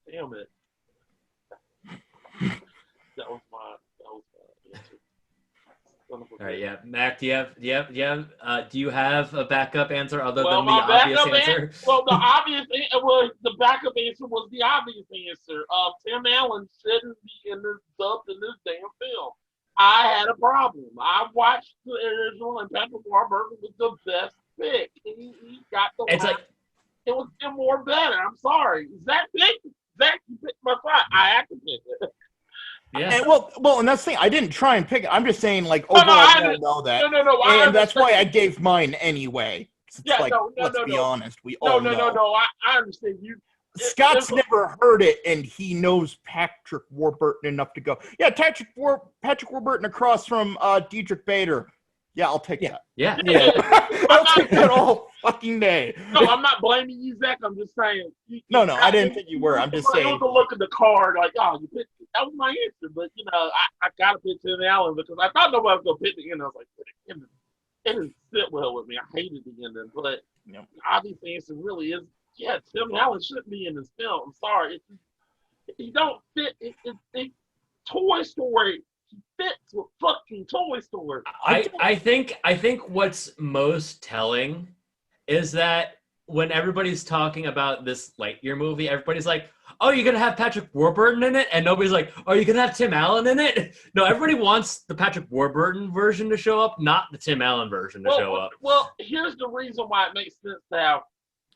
damn it. That was my answer. son of a
All right,
bitch.
yeah, Mac. Do you have a backup answer other
Well,
than the
my
obvious
backup
answer?
the backup answer was the obvious answer. Tim Allen shouldn't be dubbed in this damn film. I had a problem. I watched the original, and Patrick Warburton was the best pick. He got the
It's like
it was still more better. I'm sorry. Zach picked my side. I had to pick it.
yeah.
And and that's the thing. I didn't try and pick it. I'm just saying, like,
No,
overall,
I
we all know that,
no. I
and that's why I
understand.
gave mine anyway. It's
Yeah,
like,
no.
let's be honest, we all know.
No. I understand you.
Scott's never heard it, and he knows Patrick Warburton enough to go, yeah, Patrick Warburton across from Diedrich Bader. Yeah, I'll take that.
Yeah.
Yeah.
I'll take that all fucking day.
No, I'm not blaming you, Zach. I'm just saying.
No, I didn't think you were. I'm just saying.
It was a look at the card, like, oh, you picked it. That was my answer. But, I got to pick Tim Allen because I thought nobody was going to pick the ending. I was like, the ending, it didn't sit well with me. I hated the ending. But the obvious answer really is, yeah, Tim Allen shouldn't be in this film. I'm sorry. He don't fit. Toy Story. He fits with fucking Toy Story.
I think what's most telling is that when everybody's talking about this Lightyear movie, everybody's like, "Oh, you're gonna have Patrick Warburton in it," and nobody's like, "Oh, you're gonna have Tim Allen in it." No, everybody wants the Patrick Warburton version to show up, not the Tim Allen version to show up.
Well, here's the reason why it makes sense to have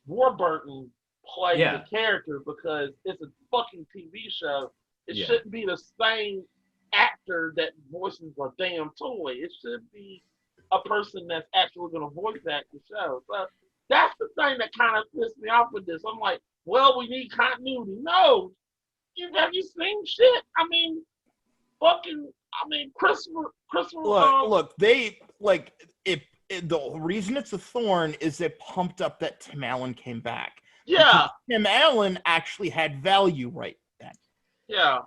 Warburton play the character, because it's a fucking TV show. It shouldn't be the same actor that voices a damn toy. It should be a person that's actually going to voice act the show. So that's the thing that kind of pissed me off with this. I'm like, well, we need continuity. No, have you seen shit? Christopher.
Look, they like it. The reason it's a thorn is they pumped up that Tim Allen came back.
Yeah,
because Tim Allen actually had value right then.
Yeah.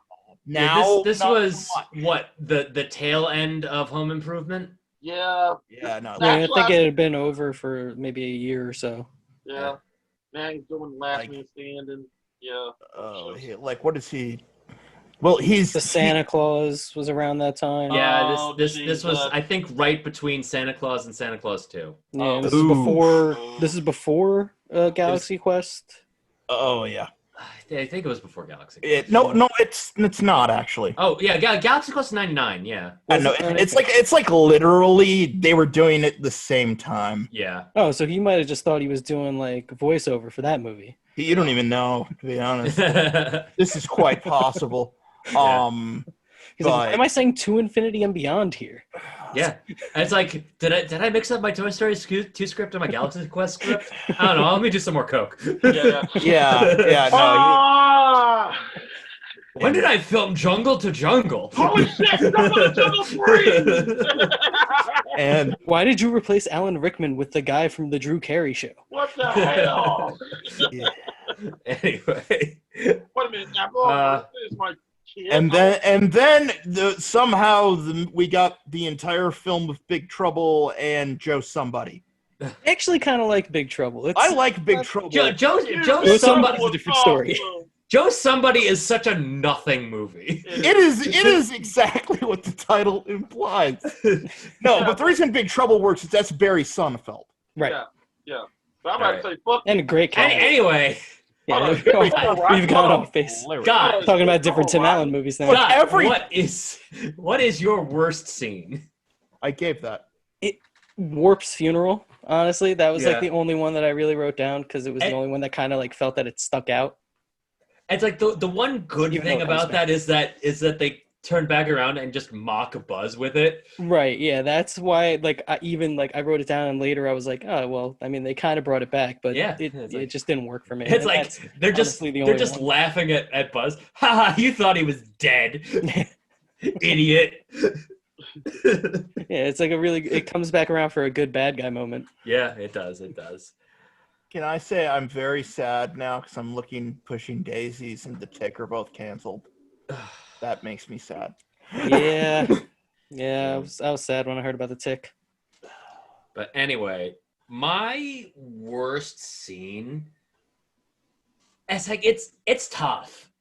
Now
this was what the tail end of Home Improvement.
Yeah.
No.
Yeah, I think it had been over for maybe a year or so.
Yeah. Now he's doing Last Man Standing. Yeah.
What is he? Well, he's
the Santa Claus was around that time.
Yeah, this was I think right between Santa Claus and Santa Claus 2.
Yeah, this is before Galaxy Quest.
Oh yeah.
I think it was before Galaxy Quest.
No, it's not actually.
Oh yeah, Galaxy Quest 99. Yeah.
No, it's like literally they were doing it the same time.
Yeah.
Oh, so he might have just thought he was doing like voiceover for that movie.
You don't even know, to be honest. This is quite possible.
He's like, why am I saying To Infinity and Beyond here?
Yeah, and it's like, did I mix up my Toy Story 2 script and my Galaxy Quest script? I don't know. Let me do some more coke.
Yeah.
When did I film Jungle to Jungle?
Holy shit! Jungle to Jungle 3.
And
why did you replace Alan Rickman with the guy from the Drew Carey Show?
What the hell?
Anyway.
Wait a minute. This is my kid.
And then somehow we got the entire film of Big Trouble and Joe Somebody.
I actually kind of like Big Trouble.
I like Big Trouble.
Joe
Somebody's a different story.
Joe Somebody is such a nothing movie.
It is exactly what the title implies. No, but the reason Big Trouble works is that's Barry Sonnenfeld.
Right.
Yeah. So I'm about to say fuck.
And a great cast.
Anyway.
Yeah, we've gone off base.
God,
talking about different Tim Allen movies now.
God, what is your worst scene?
I gave that.
Warp's funeral. Honestly, that was like the only one that I really wrote down because it was the only one that kind of like felt that it stuck out.
It's like the one good thing about that is that they turned back around and just mock Buzz with it.
Right. Yeah. That's why. Like, I wrote it down, and later I was like, oh well. I mean, they kind of brought it back, but it just didn't work for me.
It's like they're just laughing at Buzz. Ha ha! You thought he was dead, idiot.
Yeah, it's like it comes back around for a good bad guy moment.
Yeah, it does. It does.
Can I say I'm very sad now because I'm Pushing Daisies and The Tick are both canceled. That makes me sad.
Yeah. Yeah, I was sad when I heard about The Tick.
But anyway, my worst scene. It's like it's tough.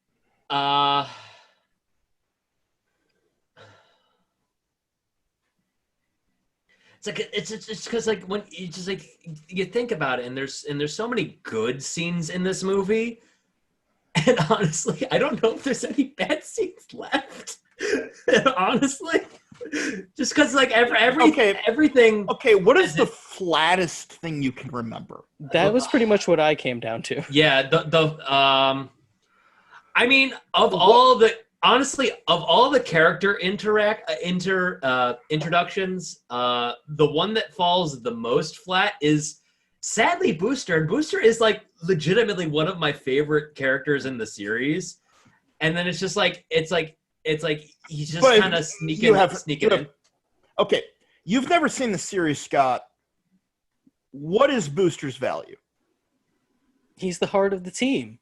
it's because like when you just like you think about it, and there's so many good scenes in this movie, and honestly, I don't know if there's any bad scenes left. Honestly, just because like everything.
Okay, what is the flattest thing you can remember?
That was pretty much what I came down to.
Yeah, I mean, of all the character introductions, the one that falls the most flat is sadly Booster. And Booster is like legitimately one of my favorite characters in the series. And then it's just like he's just kind of sneaking in.
Okay, you've never seen the series, Scott. What is Booster's value?
He's the heart of the team.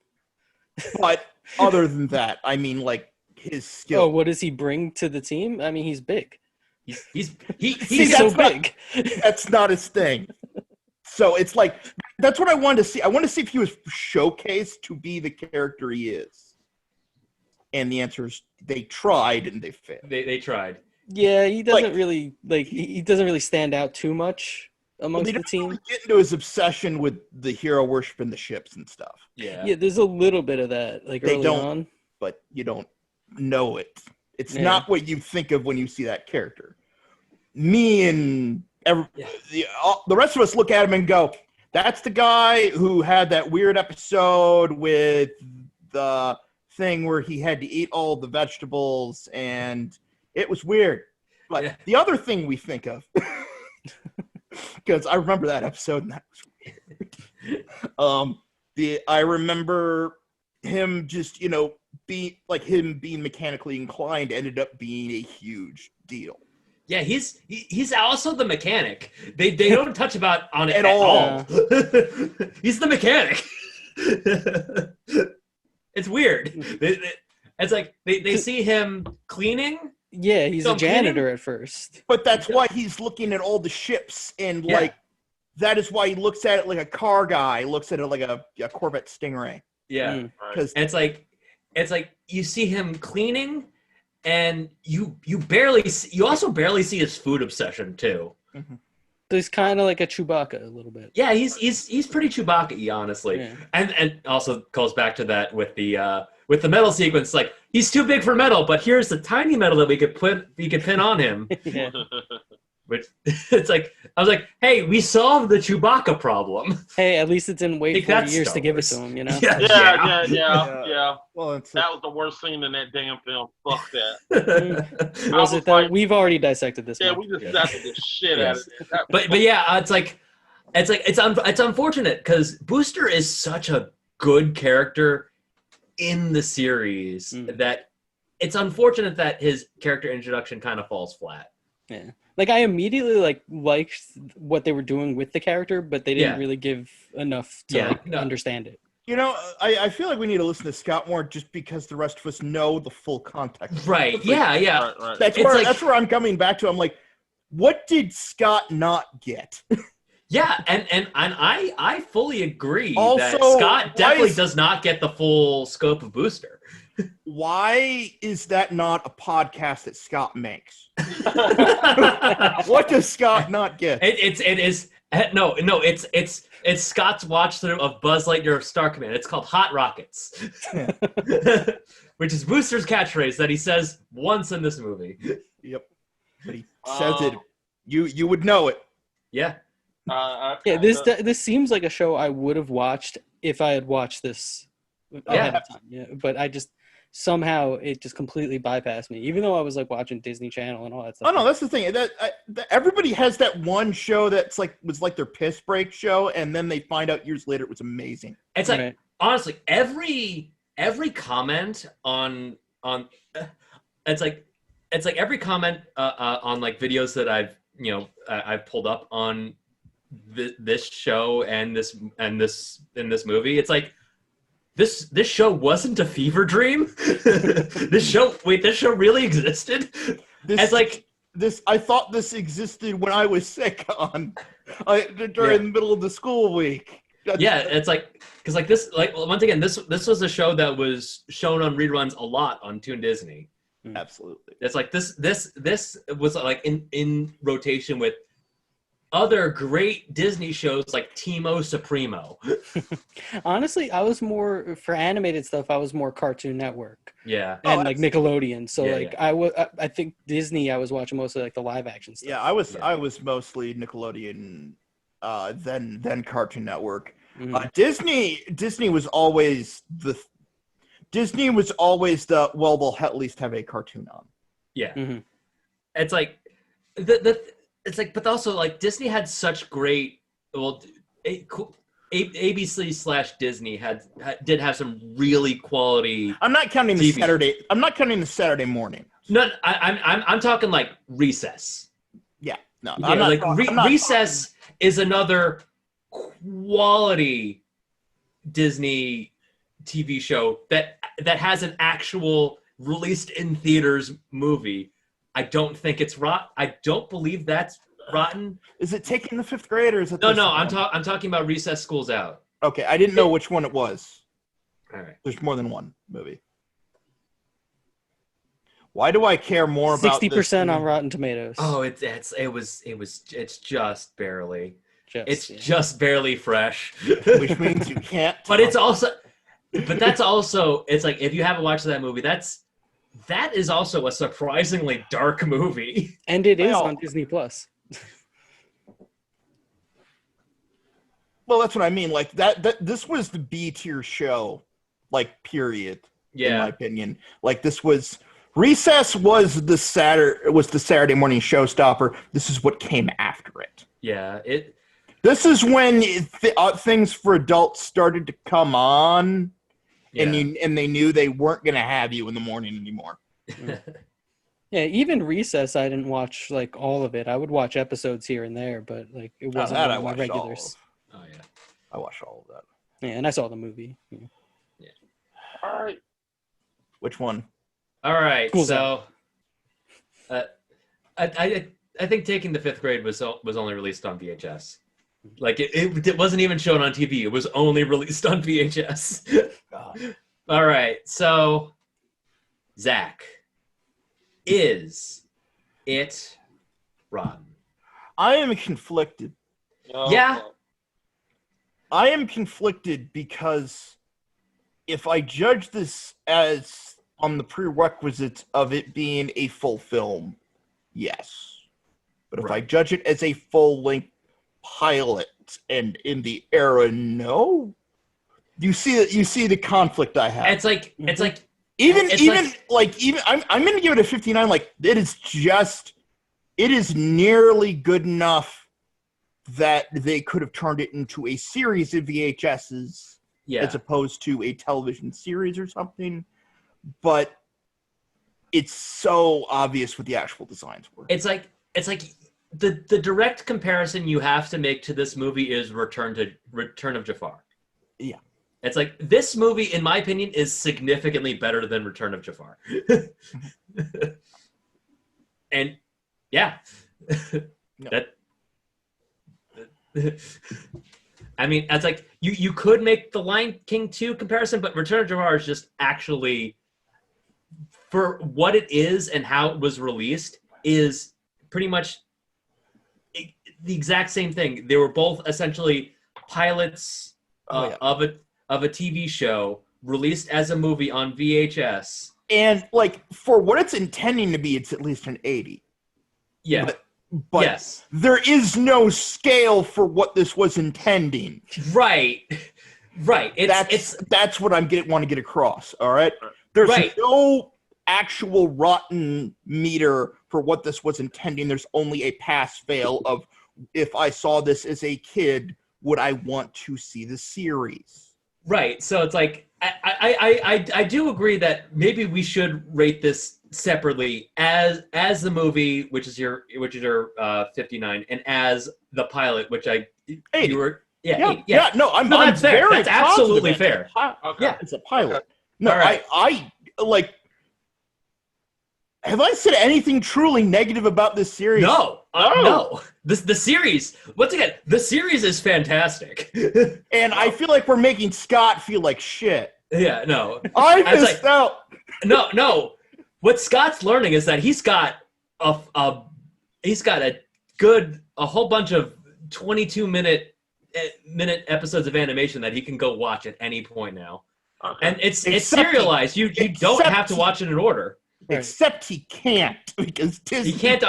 But other than that, I mean, like his skill.
Oh, what does he bring to the team? I mean, he's big.
He's
so big.
That's not his thing. So it's like that's what I wanted to see. I wanted to see if he was showcased to be the character he is. And the answer is they tried and they failed.
They tried.
Yeah, he doesn't really he doesn't really stand out too much amongst the team.
Really get into his obsession with the hero worship and the ships and stuff.
Yeah, there's a little bit of that early on,
but you don't know it. It's not what you think of when you see that character. Me and the rest of us look at him and go, "That's the guy who had that weird episode with the thing where he had to eat all the vegetables and it was weird." But the other thing we think of. Because I remember that episode and that was weird. I remember him just, being mechanically inclined ended up being a huge deal.
Yeah, he's also the mechanic. They don't touch on it at all. He's the mechanic. It's weird. It's like they see him cleaning.
Yeah, he's a janitor at first.
But that's why he's looking at all the ships and that is why he looks at it like a car guy looks at it like a Corvette Stingray.
Yeah, because it's like you see him cleaning, and you also barely see his food obsession too.
Mm-hmm. He's kind of like a Chewbacca a little bit.
Yeah, he's pretty Chewbacca-y, honestly, and also goes back to that with the metal sequence. Like he's too big for metal, but here's the tiny metal that we could pin on him.
Yeah.
Which it's like I was like, hey, we solved the Chewbacca problem.
Hey, at least it didn't wait 40 years to give it to him,
Yeah. Well, that was the worst scene in that damn film. Fuck that.
Was it though? We've already dissected this.
Yeah, we just dissected the shit out of it.
But yeah, it's unfortunate because Booster is such a good character in the series that it's unfortunate that his character introduction kind of falls flat.
Yeah. Like I immediately liked what they were doing with the character, but they didn't really give enough to understand it.
I feel like we need to listen to Scott more just because the rest of us know the full context.
Right. Yeah.
Right. That's where I'm coming back to. I'm like, what did Scott not get?
Yeah, and I fully agree
also,
that Scott definitely does not get the full scope of Booster.
Why is that not a podcast that Scott makes? What does Scott not get?
It's Scott's watch through of Buzz Lightyear Star Command. It's called Hot Rockets, which is Booster's catchphrase that he says once in this movie.
Yep, but he says it. You would know it.
Yeah.
This seems like a show I would have watched if I had watched this ahead of time. Yeah, but I just somehow it just completely bypassed me, even though I was watching Disney Channel and all that stuff.
Oh no, that's the thing. That everybody has that one show that's was like their piss break show, and then they find out years later it was amazing.
It's honestly every comment on it's like every comment on videos that I've pulled up on this show and this movie. It's like this show wasn't a fever dream. This show really existed.
I thought this existed when I was sick during the middle of the school week.
Yeah, it's once again, this was a show that was shown on reruns a lot on Toon Disney.
Absolutely.
It's like this was in rotation with other great Disney shows like Timo Supremo.
Honestly, I was more for animated stuff. I was more Cartoon Network
Yeah.
and like Nickelodeon. So
Yeah,
I think Disney. I was watching mostly like the live action stuff.
Yeah, I was mostly Nickelodeon, then Cartoon Network. Disney was always the well, they'll at least have a cartoon on.
Yeah. It's like it's like, but also like Disney had such great, well, ABC/Disney did have some really quality.
I'm not counting the
TV.
Saturday. I'm not counting the Saturday morning.
No, I'm talking like Recess.
Yeah, no,
Yeah,
I'm not,
like
I'm not
Recess is another quality Disney TV show that has an actual released in theaters movie. I don't think it's rotten. I don't believe that's rotten.
Is it Taking the Fifth Grade or is it?
No. I'm talking about Recess School's Out.
Okay, I didn't know which one it was.
All right.
There's more than one movie. Why do I care more about
60% on Rotten Tomatoes?
Oh, it's just barely. It's
yeah.
just barely fresh.
Which means you can't.
But it's also, but that's also, it's like if you haven't watched that movie, that is also a surprisingly dark movie.
And it is on Disney Plus.
Well, that's what I mean. Like that this was the B tier show, like period.
Yeah.
In my opinion, like this was Recess was the Saturday morning showstopper. This is what came after it.
Yeah.
This is when things for adults started to come on.
Yeah.
And they knew they weren't going to have you in the morning anymore.
Yeah, even Recess, I didn't watch like all of it. I would watch episodes here and there, but like it wasn't one of my regulars.
Oh yeah,
I watched all of that.
Yeah, and I saw the movie.
Yeah.
All right.
Which one?
All right.
Cool.
So, I think Taking the Fifth Grade was only released on VHS. Like it wasn't even shown on TV. It was only released on VHS.
God.
All right. So, Zach, is it rotten?
I am conflicted.
Yeah.
I am conflicted because if I judge this as on the prerequisites of it being a full film, yes. But if I judge it as a full-length pilot and in the era, no. You see the conflict I have.
It's like
even I'm going to give it a 59. Like it is nearly good enough that they could have turned it into a series of VHSs as opposed to a television series or something. But it's so obvious what the actual designs were.
It's like the direct comparison you have to make to this movie is Return of Jafar.
Yeah.
It's like this movie, in my opinion, is significantly better than Return of Jafar. And yeah, I mean, it's like you could make the Lion King 2 comparison, but Return of Jafar is just actually, for what it is and how it was released, is pretty much the exact same thing. They were both essentially pilots of a TV show released as a movie on VHS.
And like for what it's intending to be, it's at least an 80.
Yeah.
But
yes,
there is no scale for what this was intending.
Right.
That's what want to get across. All right. There's no actual rotten meter for what this was intending. There's only a pass-fail of if I saw this as a kid, would I want to see the series?
Right. So it's like I do agree that maybe we should rate this separately as the movie, which is your 59, and as the pilot, which
80.
You were
No, I'm
that's fair.
very
That's absolutely
confident.
fair.
Okay.
Yeah,
It's a pilot. No,
right.
I like. Have I said anything truly negative about this series?
No. No. The series, once again, the series is fantastic.
And I feel like we're making Scott feel like shit.
Yeah, no.
I missed out.
No. What Scott's learning is that he's got a whole bunch of 22-minute episodes of animation that he can go watch at any point now.
Okay.
And it's
Except
serialized. You don't have to watch it in order.
Right.
Except he can't because Disney.
He can't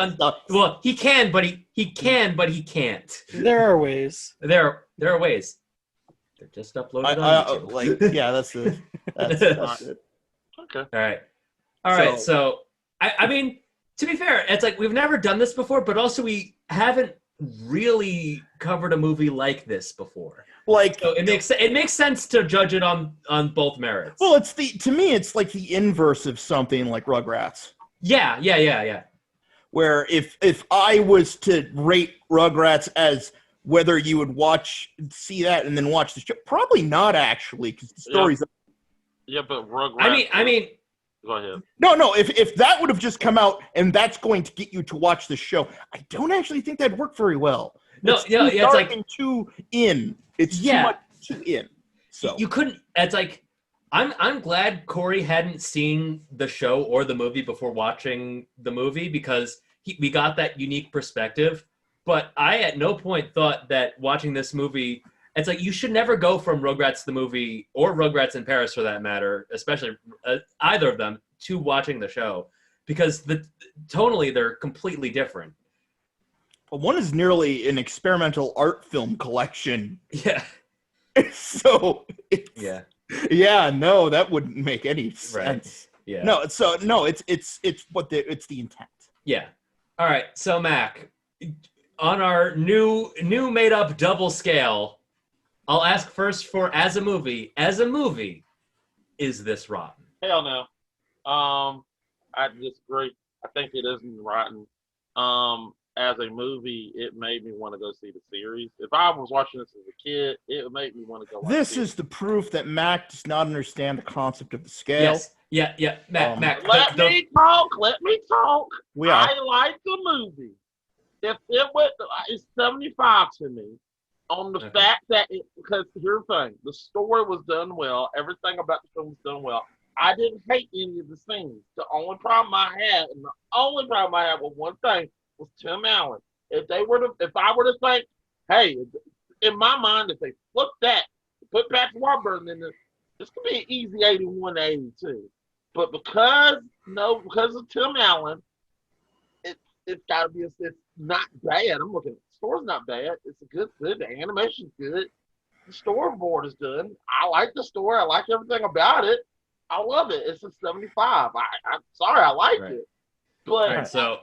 well, he can, but he can't.
There are ways.
There are ways. They're just uploaded on YouTube.
That's it. That's it.
Okay.
All right. So I mean, to be fair, it's like we've never done this before, but also we haven't really covered a movie like this before.
Like,
so it makes sense to judge it on both merits.
Well, to me it's like the inverse of something like Rugrats.
Yeah.
Where if I was to rate Rugrats as whether you would see that and then watch the show, probably not actually, because the stories.
Yeah, but Rugrats.
I mean.
Go ahead.
No. If that would have just come out and that's going to get you to watch the show, I don't actually think that'd work very well. It's like too in. It's too much too in. So
you couldn't. It's like I'm glad Corey hadn't seen the show or the movie before watching the movie because we got that unique perspective. But I at no point thought that watching this movie. It's like you should never go from Rugrats the movie or Rugrats in Paris for that matter, especially either of them, to watching the show because tonally they're completely different.
Well, one is nearly an experimental art film collection.
Yeah.
So
yeah,
no, that wouldn't make any sense.
Right. Yeah.
No, it's the intent.
Yeah. All right. So Mac, on our new made up double scale. I'll ask first for as a movie, is this rotten?
Hell no. I disagree. I think it isn't rotten. As a movie, it made me want to go see the series. If I was watching this as a kid, it would make me want to go watch
This is the proof that Mac does not understand the concept of the scale.
Yes. Yeah. Mac.
Let me talk.
We are.
I like the movie. If it went, it's 75 to me. On the fact that because here's the thing, the story was done well, everything about the film was done well. I didn't hate any of the scenes. The only problem I had with one thing was Tim Allen. If I were to think, hey, in my mind, if they flip that, put Patrick Warburton in this could be an easy 81 to 82. But because of Tim Allen, it's gotta be it's not bad. I'm looking. Story's not bad. It's good. The animation's good. The storyboard is done. I like the story. I like everything about it. I love it. It's a 75. I'm sorry, I liked it. But
right, so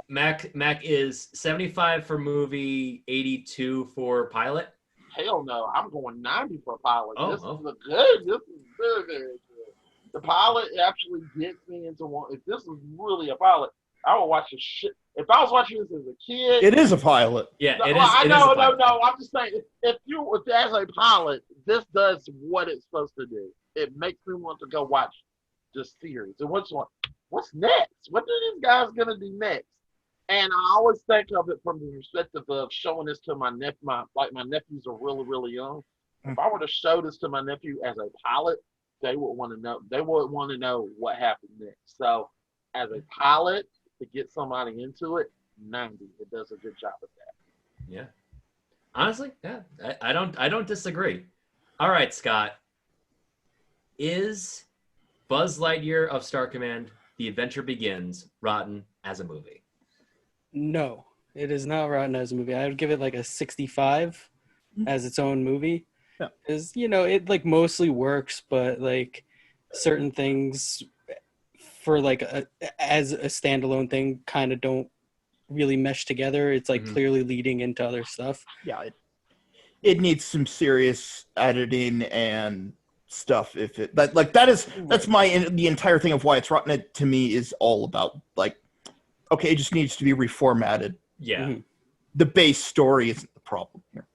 Mac is 75 for movie, 82 for pilot.
Hell no, I'm going 90 for pilot.
This
is good. This is very, very good. The pilot actually gets me into one. If this is really a pilot, I would watch the shit. If I was watching this as a kid,
it is a pilot.
Yeah,
no,
it is.
No. I'm just saying, if as a pilot, this does what it's supposed to do. It makes me want to go watch this series. And what's next? What are these guys gonna do next? And I always think of it from the perspective of showing this to my nephew. My nephews are really, really young. If I were to show this to my nephew as a pilot, they would want to know. They would want to know what happened next. So, as a pilot, to get somebody into it, 90. It does a good job of that.
Yeah. Honestly, yeah. I don't disagree. All right, Scott. Is Buzz Lightyear of Star Command, The Adventure Begins, rotten as a movie?
No, it is not rotten as a movie. I would give it like a 65 as its own movie.
Yeah.
Because, it like mostly works, but like certain things for like as a standalone thing kind of don't really mesh together. It's like clearly leading into other stuff.
Yeah, it needs some serious editing and stuff. That's the entire thing of why it's rotten. It to me is all about like, okay, it just needs to be reformatted.
Yeah,
the base story isn't the problem here.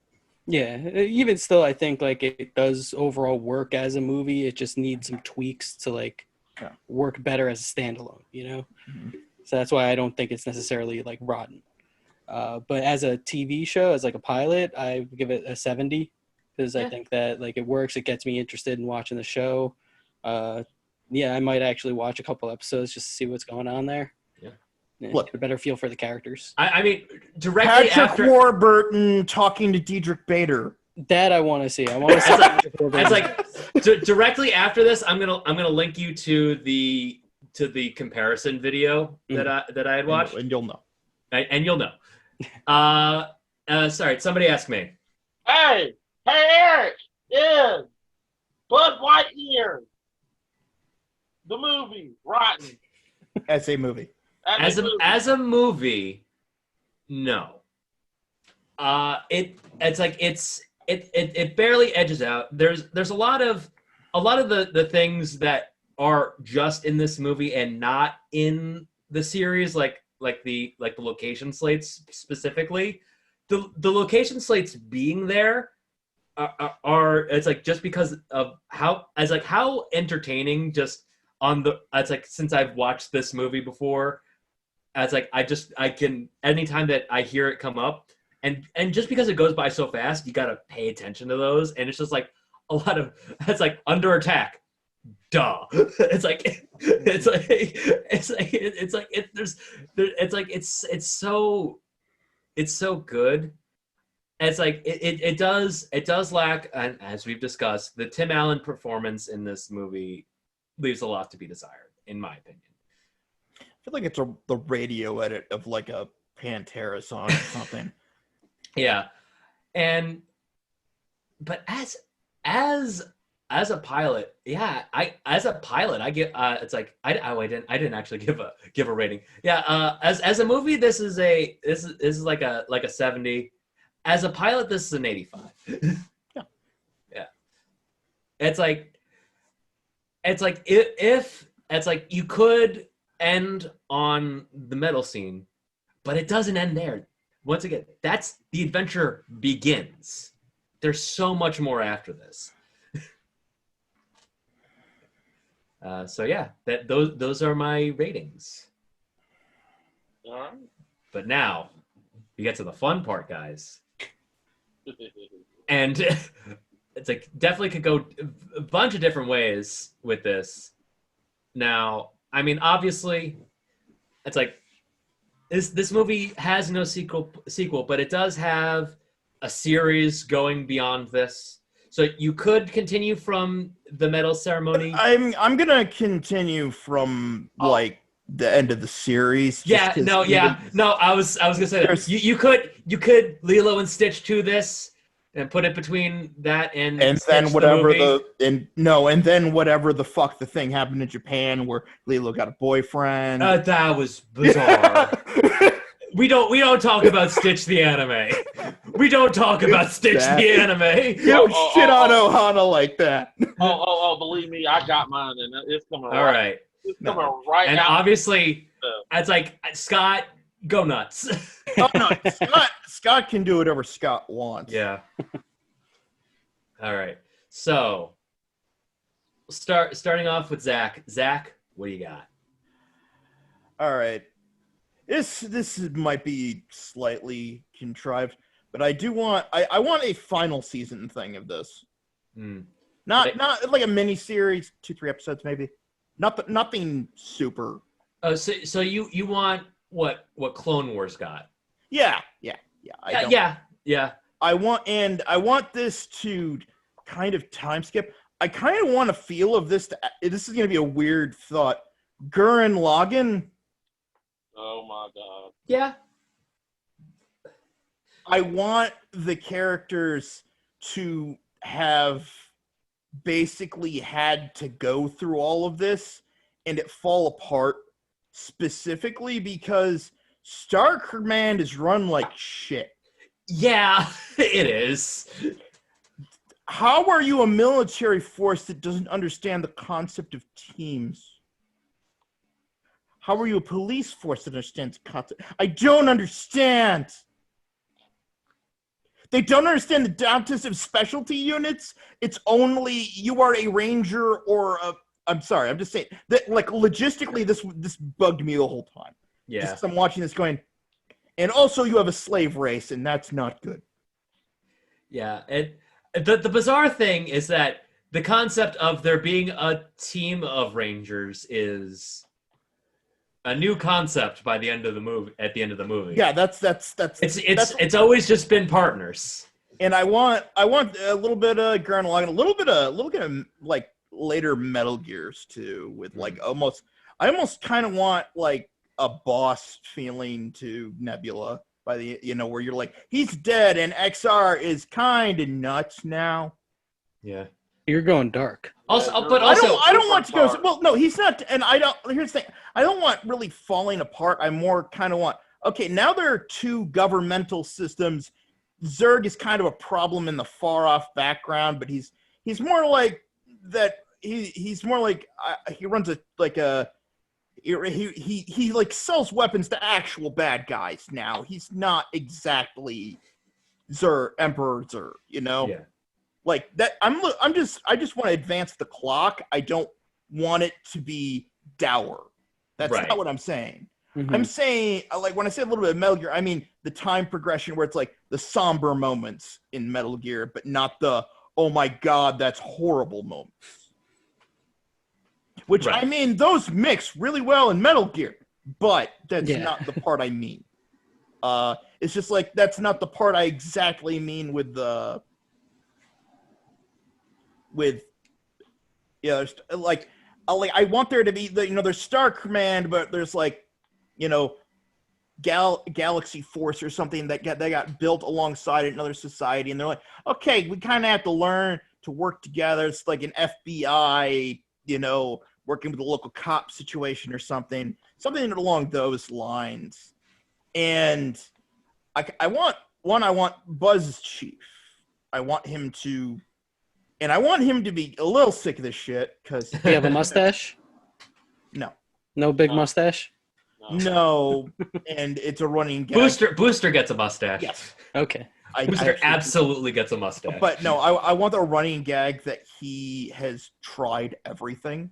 Yeah, even still, I think like it does overall work as a movie. It just needs some tweaks to like work better as a standalone, So that's why I don't think it's necessarily like rotten. But as a TV show, as like a pilot, I would give it a 70 because I think that like it works. It gets me interested in watching the show. I might actually watch a couple episodes just to see what's going on there.
Look.
get a better feel for the characters.
I mean, directly
Patrick
after
Warburton talking to Diedrich Bader.
That I want to see. I want to see.
it's like directly after this, I'm gonna link you to the comparison video that I had watched,
And you'll know.
And you'll know. Sorry, somebody asked me.
Hey, Eric, is Buzz Lightyear the movie rotten?
As a movie.
As a movie, no. It barely edges out. There's a lot of the things that are just in this movie and not in the series, like the location slates specifically. The location slates being there are it's like just because of how entertaining just on the it's like since I've watched this movie before, it's like I can anytime that I hear it come up. And just because it goes by so fast, you gotta pay attention to those, and it's just like a lot of it's like under attack, duh. It's so good. It's like it does lack, and as we've discussed, the Tim Allen performance in this movie leaves a lot to be desired, in my opinion.
I feel like it's the radio edit of like a Pantera song or something.
Yeah, but as a pilot, yeah, I get it's like I didn't actually give a rating. Yeah, as a movie, this is like a 70. As a pilot, this is an 85.
Yeah.
Yeah. It's like if it's like you could end on the metal scene, but it doesn't end there. Once again, that's the adventure begins. There's so much more after this. So yeah, those are my ratings.
All right.
But now we get to the fun part, guys. And it's like definitely could go a bunch of different ways with this. Now, I mean, obviously, it's like this movie has no sequel, but it does have a series going beyond this. So you could continue from the medal ceremony.
I'm gonna continue from like the end of the series.
Yeah, no. I was gonna say that. You could Lilo and Stitch to this and put it between that and
Stitch then whatever and then whatever the fuck the thing happened in Japan where Lilo got a boyfriend.
That was bizarre. We don't talk about Stitch the anime. We don't talk about Stitch the anime.
You don't shit on Ohana like that.
Believe me, I got mine, and it's coming.
All right.
It's coming right.
And obviously, it's like Scott, go nuts.
Oh no, Scott can do whatever Scott wants.
Yeah. All right. So, starting off with Zach. Zach, what do you got?
All right. This might be slightly contrived, but I want a final season thing of this. Not like a mini series, 2-3 episodes maybe. Nothing super.
Oh, so you want what Clone Wars got? Yeah.
I want this to kind of time skip. I kind of want a feel of this. This is going to be a weird thought. Gurren Lagann.
Oh my god.
Yeah.
I want the characters to have basically had to go through all of this and it fall apart specifically because Star Command is run like shit.
Yeah, it is.
How are you a military force that doesn't understand the concept of teams? How are you a police force that understands the concept? I don't understand. They don't understand the downtiss of specialty units. It's only you are a ranger or a. I'm sorry. I'm just saying that, like, logistically, this bugged me the whole time.
Yeah.
Just, I'm watching this going, and also you have a slave race, and that's not good.
Yeah, the bizarre thing is that the concept of there being a team of rangers is a new concept by the end of the movie. At the end of the movie,
Yeah, that's
it's always just been partners.
and I want a little bit of Gurren Lagann, a little bit of like later Metal Gears too, with like I almost kind of want like a boss feeling to Nebula by the where you're like he's dead and XR is kind of nuts now.
Yeah.
You're going dark.
Also,
Yeah,
but
I
also,
don't want to go.
dark.
Well, no, he's not. And I don't. Here's the thing. I don't want really falling apart. I more kind of want. Okay, now there are two governmental systems. Zurg is kind of a problem in the far off background, but he's more like that. He's more like he runs he like sells weapons to actual bad guys now. He's not exactly Emperor Zurg,
yeah.
Like that, I just want to advance the clock. I don't want it to be dour. That's
Right.
not what I'm saying.
Mhm.
I'm saying, like, when I say a little bit of Metal Gear, I mean the time progression where it's like the somber moments in Metal Gear, but not the, oh my God, that's horrible moments. Which,
Right.
I mean, those mix really well in Metal Gear, but that's
Yeah.
not the part I mean. It's just like, that's not the part I exactly mean with like I want there to be there's Star Command, but there's like Galaxy Force or something that got built alongside another society, and they're like, okay, we kind of have to learn to work together. It's like an FBI, working with a local cop situation or something along those lines. And I want Buzz's chief. I want him to be a little sick of this shit because
Do you have a mustache?
no,
No big
No.
mustache?
no, and it's a running gag.
Booster gets a mustache.
Yes,
Okay.
Booster absolutely gets a mustache.
But no, I want a running gag that he has tried everything.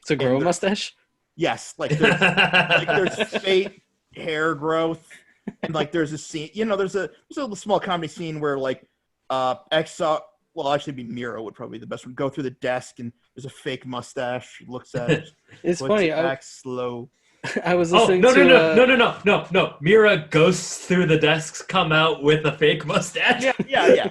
To grow a
And
mustache?
Yes, there's fake hair growth, and like there's a scene, there's a small comedy scene where like Exo, well, actually, be Mira would probably be the best one. Go through the desk and there's a fake mustache. She looks at it.
It's
puts
funny.
it back slow.
I was
Oh,
listening
no. Mira goes through the desks, come out with a fake mustache.
Yeah.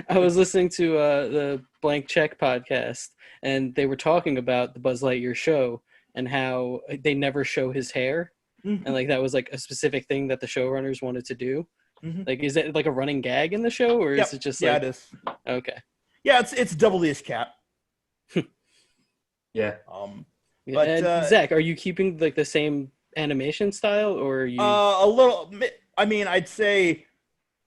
I was listening to the Blank Check podcast, and they were talking about the Buzz Lightyear show and how they never show his hair.
Mhm.
And like that was like a specific thing that the showrunners wanted to do.
Mhm.
Like, is it like a running gag in the show, or
Yep.
is it just
Yeah,
like
it is.
okay?
Yeah, it's double his cap.
Yeah.
But,
And Zach, are you keeping like the same animation style, or are you?
a little. I mean, I'd say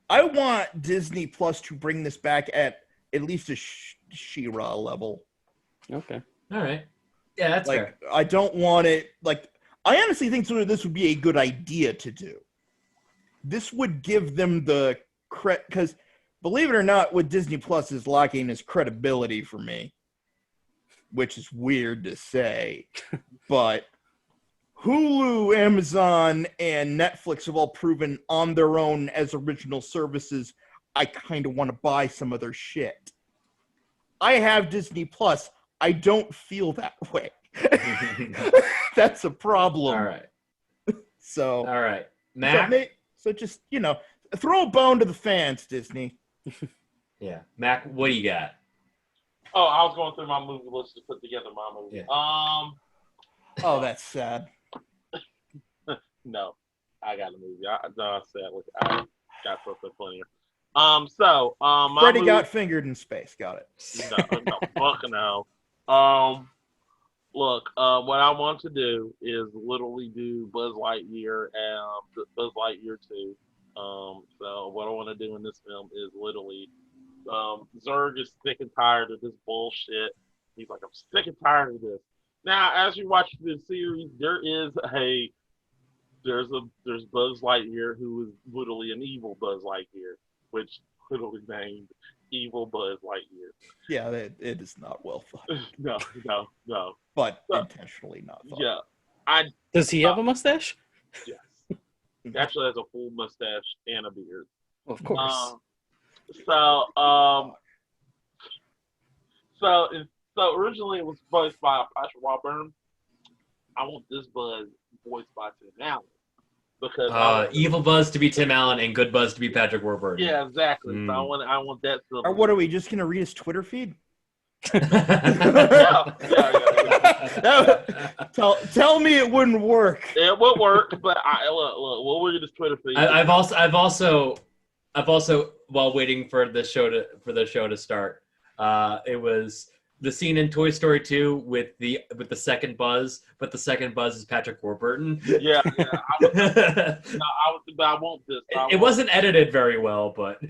I want Disney Plus to bring this back at least a She-Ra level.
Okay.
All right. Yeah, that's fair.
I don't want it. Like, I honestly think this would be a good idea to do. This would give them the credit, because believe it or not, what Disney Plus is lacking is credibility for me, which is weird to say, but Hulu, Amazon, and Netflix have all proven on their own as original services, I kind of want to buy some of their shit. I have Disney Plus. I don't feel that way. That's a problem.
All right.
So,
All right. Mac?
so just, throw a bone to the fans, Disney.
Yeah. Mac, what do you got?
Oh, I was going through my movie list to put together my movie.
Yeah.
Oh, that's sad.
No, I got a movie. I got something funnier. My
Freddy
movie,
got fingered in space. Got it.
no, fuck no. Look, what I want to do is literally do Buzz Lightyear and Buzz Lightyear 2. So what I want to do in this film is literally, Zurg is sick and tired of this bullshit. He's like, I'm sick and tired of this. Now, as you watch this series, there's Buzz Lightyear who is literally an evil Buzz Lightyear, which literally named Evil Buzz Lightyear.
Yeah, it is not well thought,
No.
but intentionally not thought.
Yeah,
Does he have a mustache?
yes. He actually has a full mustache and a beard.
Of course.
So originally it was voiced by Patrick Warburton. I want this Buzz voiced by Tim Allen because
evil Buzz to be Tim Allen and good Buzz to be Patrick Warburton.
yeah, exactly. So I want that stuff.
Or what are we just gonna read his Twitter feed?
Yeah.
Tell me it wouldn't work.
It would work, but look. What were this Twitter feed?
I've also while waiting for the show to start, it was the scene in Toy Story 2 with the second Buzz, but the second Buzz is Patrick Warburton.
Yeah. But I want this.
It wasn't edited very well, but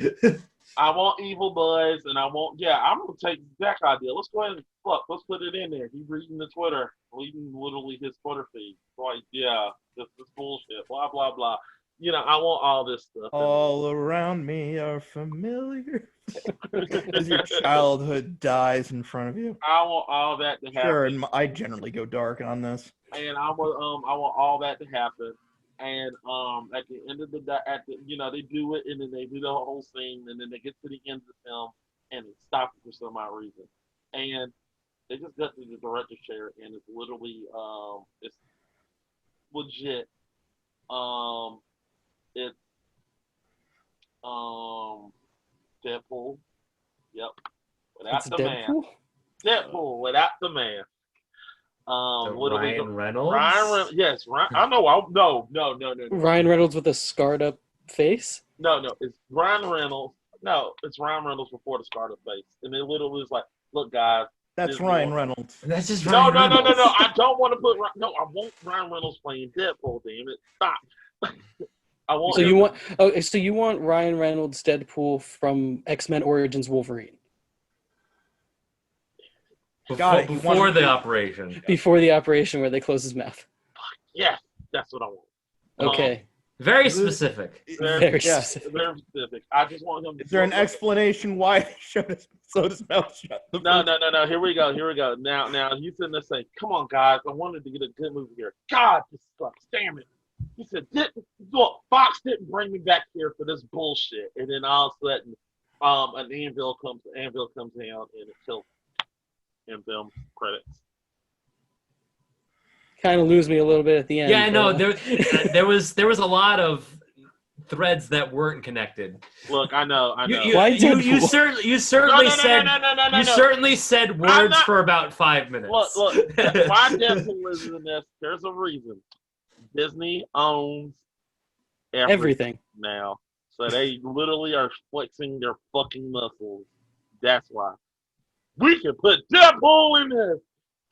I want evil Buzz, and I'm gonna take Zach's idea. Let's go ahead and let's put it in there. He's reading the Twitter, reading literally his Twitter feed. Like, yeah, this bullshit, blah blah blah. I want all this stuff.
All around me are familiar. As your childhood dies in front of you.
I want all that to happen.
Sure, and I generally go dark on this.
And I want all that to happen. And at the end of the day, they do it, and then they do the whole scene, and then they get to the end of the film, and it stops for some odd reason. And they just got to the director's chair, and it's literally it's legit. It's Deadpool. Yep. Without the man. Deadpool without the man.
Ryan Reynolds.
Yes, I know. No.
Ryan Reynolds with a scarred up face.
No, it's Ryan Reynolds. No, it's Ryan Reynolds before the scarred up face, and it literally was like, "Look, guys."
That's Ryan Reynolds.
That's just Ryan
No.
Reynolds.
I don't want to put. No, I want Ryan Reynolds playing Deadpool. Damn it! Stop. I want.
So you want Ryan Reynolds Deadpool from X-Men Origins Wolverine?
Before the operation.
Before the operation where they close his mouth.
Yes, that's what I want.
Okay.
Very specific.
Very specific. I just want him.
Is there an explanation why they showed his mouth shut?
No. Here we go. Now he's sitting there saying, "Come on, guys, I wanted to get a good movie here. God, this sucks. Damn it." He said, "Look, Fox didn't bring me back here for this bullshit." And then all of a sudden, an anvil comes down and it kills him. Film credits.
Kind of lose me a little bit at the end.
Yeah, no, there was a lot of threads that weren't connected.
Look, I know.
You certainly said words for about 5 minutes.
Look. Why Deadpool is in this? There's a reason. Disney owns everything now, so they literally are flexing their fucking muscles. That's why we can put Deadpool in this.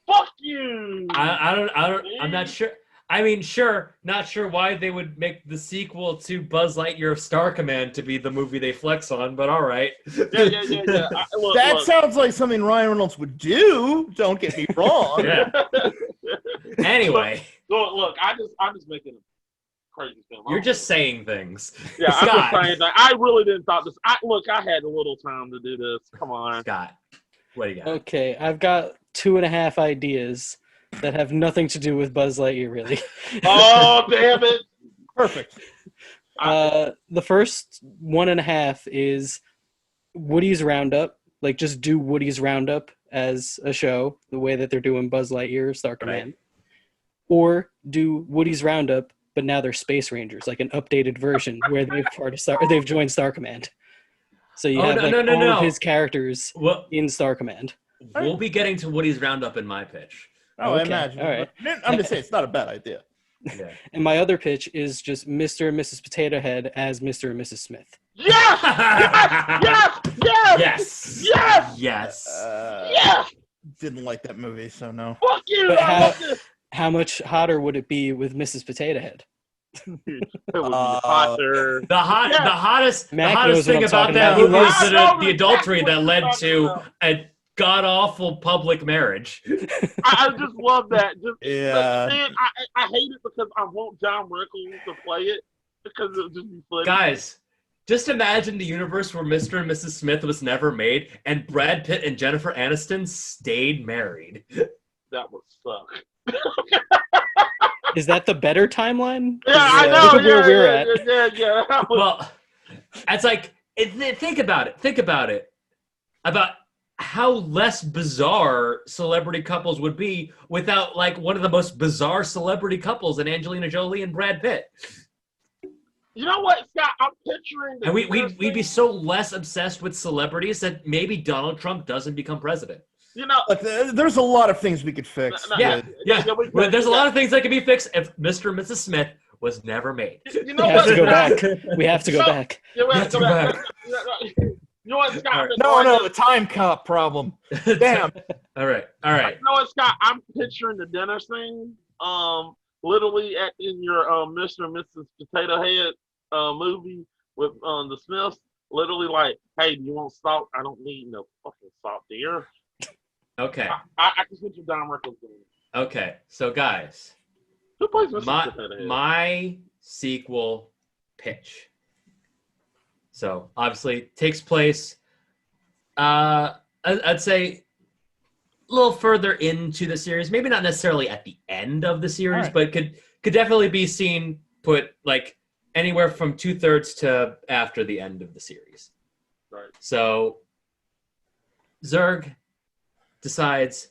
Fuck you.
I'm not sure. I mean, sure, not sure why they would make the sequel to Buzz Lightyear Star Command to be the movie they flex on, but all right.
Yeah.
That sounds like something Ryan Reynolds would do. Don't get me wrong.
Yeah. Anyway.
Look, I'm just making a crazy film.
You're just saying things.
Yeah,
Scott.
I'm just saying that. I really didn't thought this. I had a little time to do this. Come on.
Scott, what do you got?
Okay, I've got 2.5 ideas that have nothing to do with Buzz Lightyear, really.
Oh, damn it.
Perfect.
The first 1.5 is Woody's Roundup. Like, just do Woody's Roundup as a show, the way that they're doing Buzz Lightyear Star Command.
Right.
Or do Woody's Roundup, but now they're Space Rangers, like an updated version where they've joined Star Command. So you have all of his characters in Star Command.
We'll be getting to Woody's Roundup in my pitch.
Oh,
okay.
I imagine.
All right.
I'm just saying it's not a bad idea.
Yeah.
And my other pitch is just Mr. and Mrs. Potato Head as Mr. and Mrs. Smith.
Yes!
Yes.
Didn't like that movie, so no.
Fuck you!
But how much hotter would it be with Mrs. Potato Head?
It would be hotter.
The hottest thing about that
about.
movie is the adultery that led to a god-awful public marriage.
I just love that.
Yeah.
Man, I hate it because I want John Rickles to play it because it would just be funny.
Guys, just imagine the universe where Mr. and Mrs. Smith was never made and Brad Pitt and Jennifer Aniston stayed married.
That would suck.
Is that the better timeline?
Yeah, I know.
Look at where we're at.
Yeah.
Well, it's like, think about it. About how less bizarre celebrity couples would be without like one of the most bizarre celebrity couples in Angelina Jolie and Brad Pitt.
You know what, Scott? I'm picturing.
And we'd be so less obsessed with celebrities that maybe Donald Trump doesn't become president.
You know,
Look, there's a lot of things we could fix.
Yeah. Well, there's a lot of things that can be fixed if Mr. and Mrs. Smith was never made.
You know
We have
what?
to go back. We have to go back.
Yeah, we
You
have to go back. You know what, Scott?
No, the time cop problem. Damn.
All right.
You know what, Scott? I'm picturing the dinner scene. Literally in your Mr. and Mrs. Potato Head movie with the Smiths. Literally like, hey, do you want salt? I don't need no fucking salt, dear.
Okay.
I can picture Don Rickles doing it.
Okay. So guys,
Who plays Mr. Potato Head?
my sequel pitch. So obviously takes place, I'd say a little further into the series, maybe not necessarily at the end of the series,
Right.
but could definitely be seen put like anywhere from 2/3 to after the end of the series.
Right.
So Zurg decides,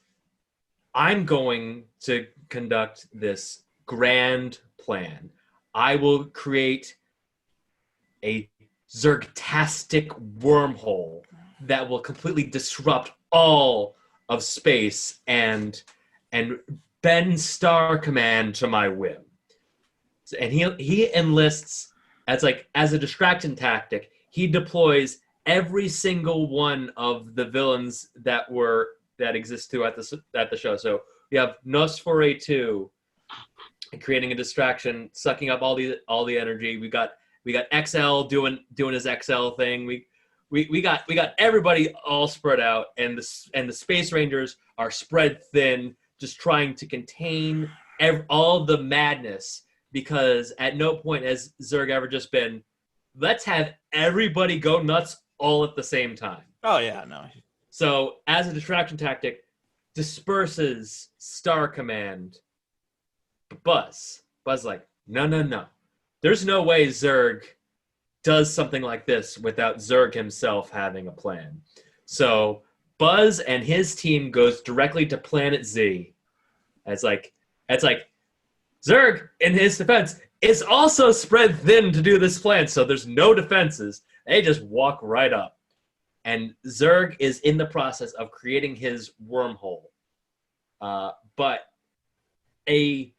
I'm going to conduct this grand plan. I will create a Zurgtastic wormhole that will completely disrupt all of space and bend Star Command to my whim. And he enlists as a distraction tactic. He deploys every single one of the villains that exist throughout the show. So we have Nosferatu creating a distraction, sucking up all the energy. We got XL doing his XL thing. We got everybody all spread out, and the Space Rangers are spread thin, just trying to contain all the madness. Because at no point has Zurg ever just been, let's have everybody go nuts all at the same time.
Oh yeah, no.
So as a distraction tactic, disperses Star Command. Buzz like, no. There's no way Zurg does something like this without Zurg himself having a plan. So Buzz and his team goes directly to Planet Z. It's like Zurg, in his defense, is also spread thin to do this plan, so there's no defenses. They just walk right up. And Zurg is in the process of creating his wormhole. But a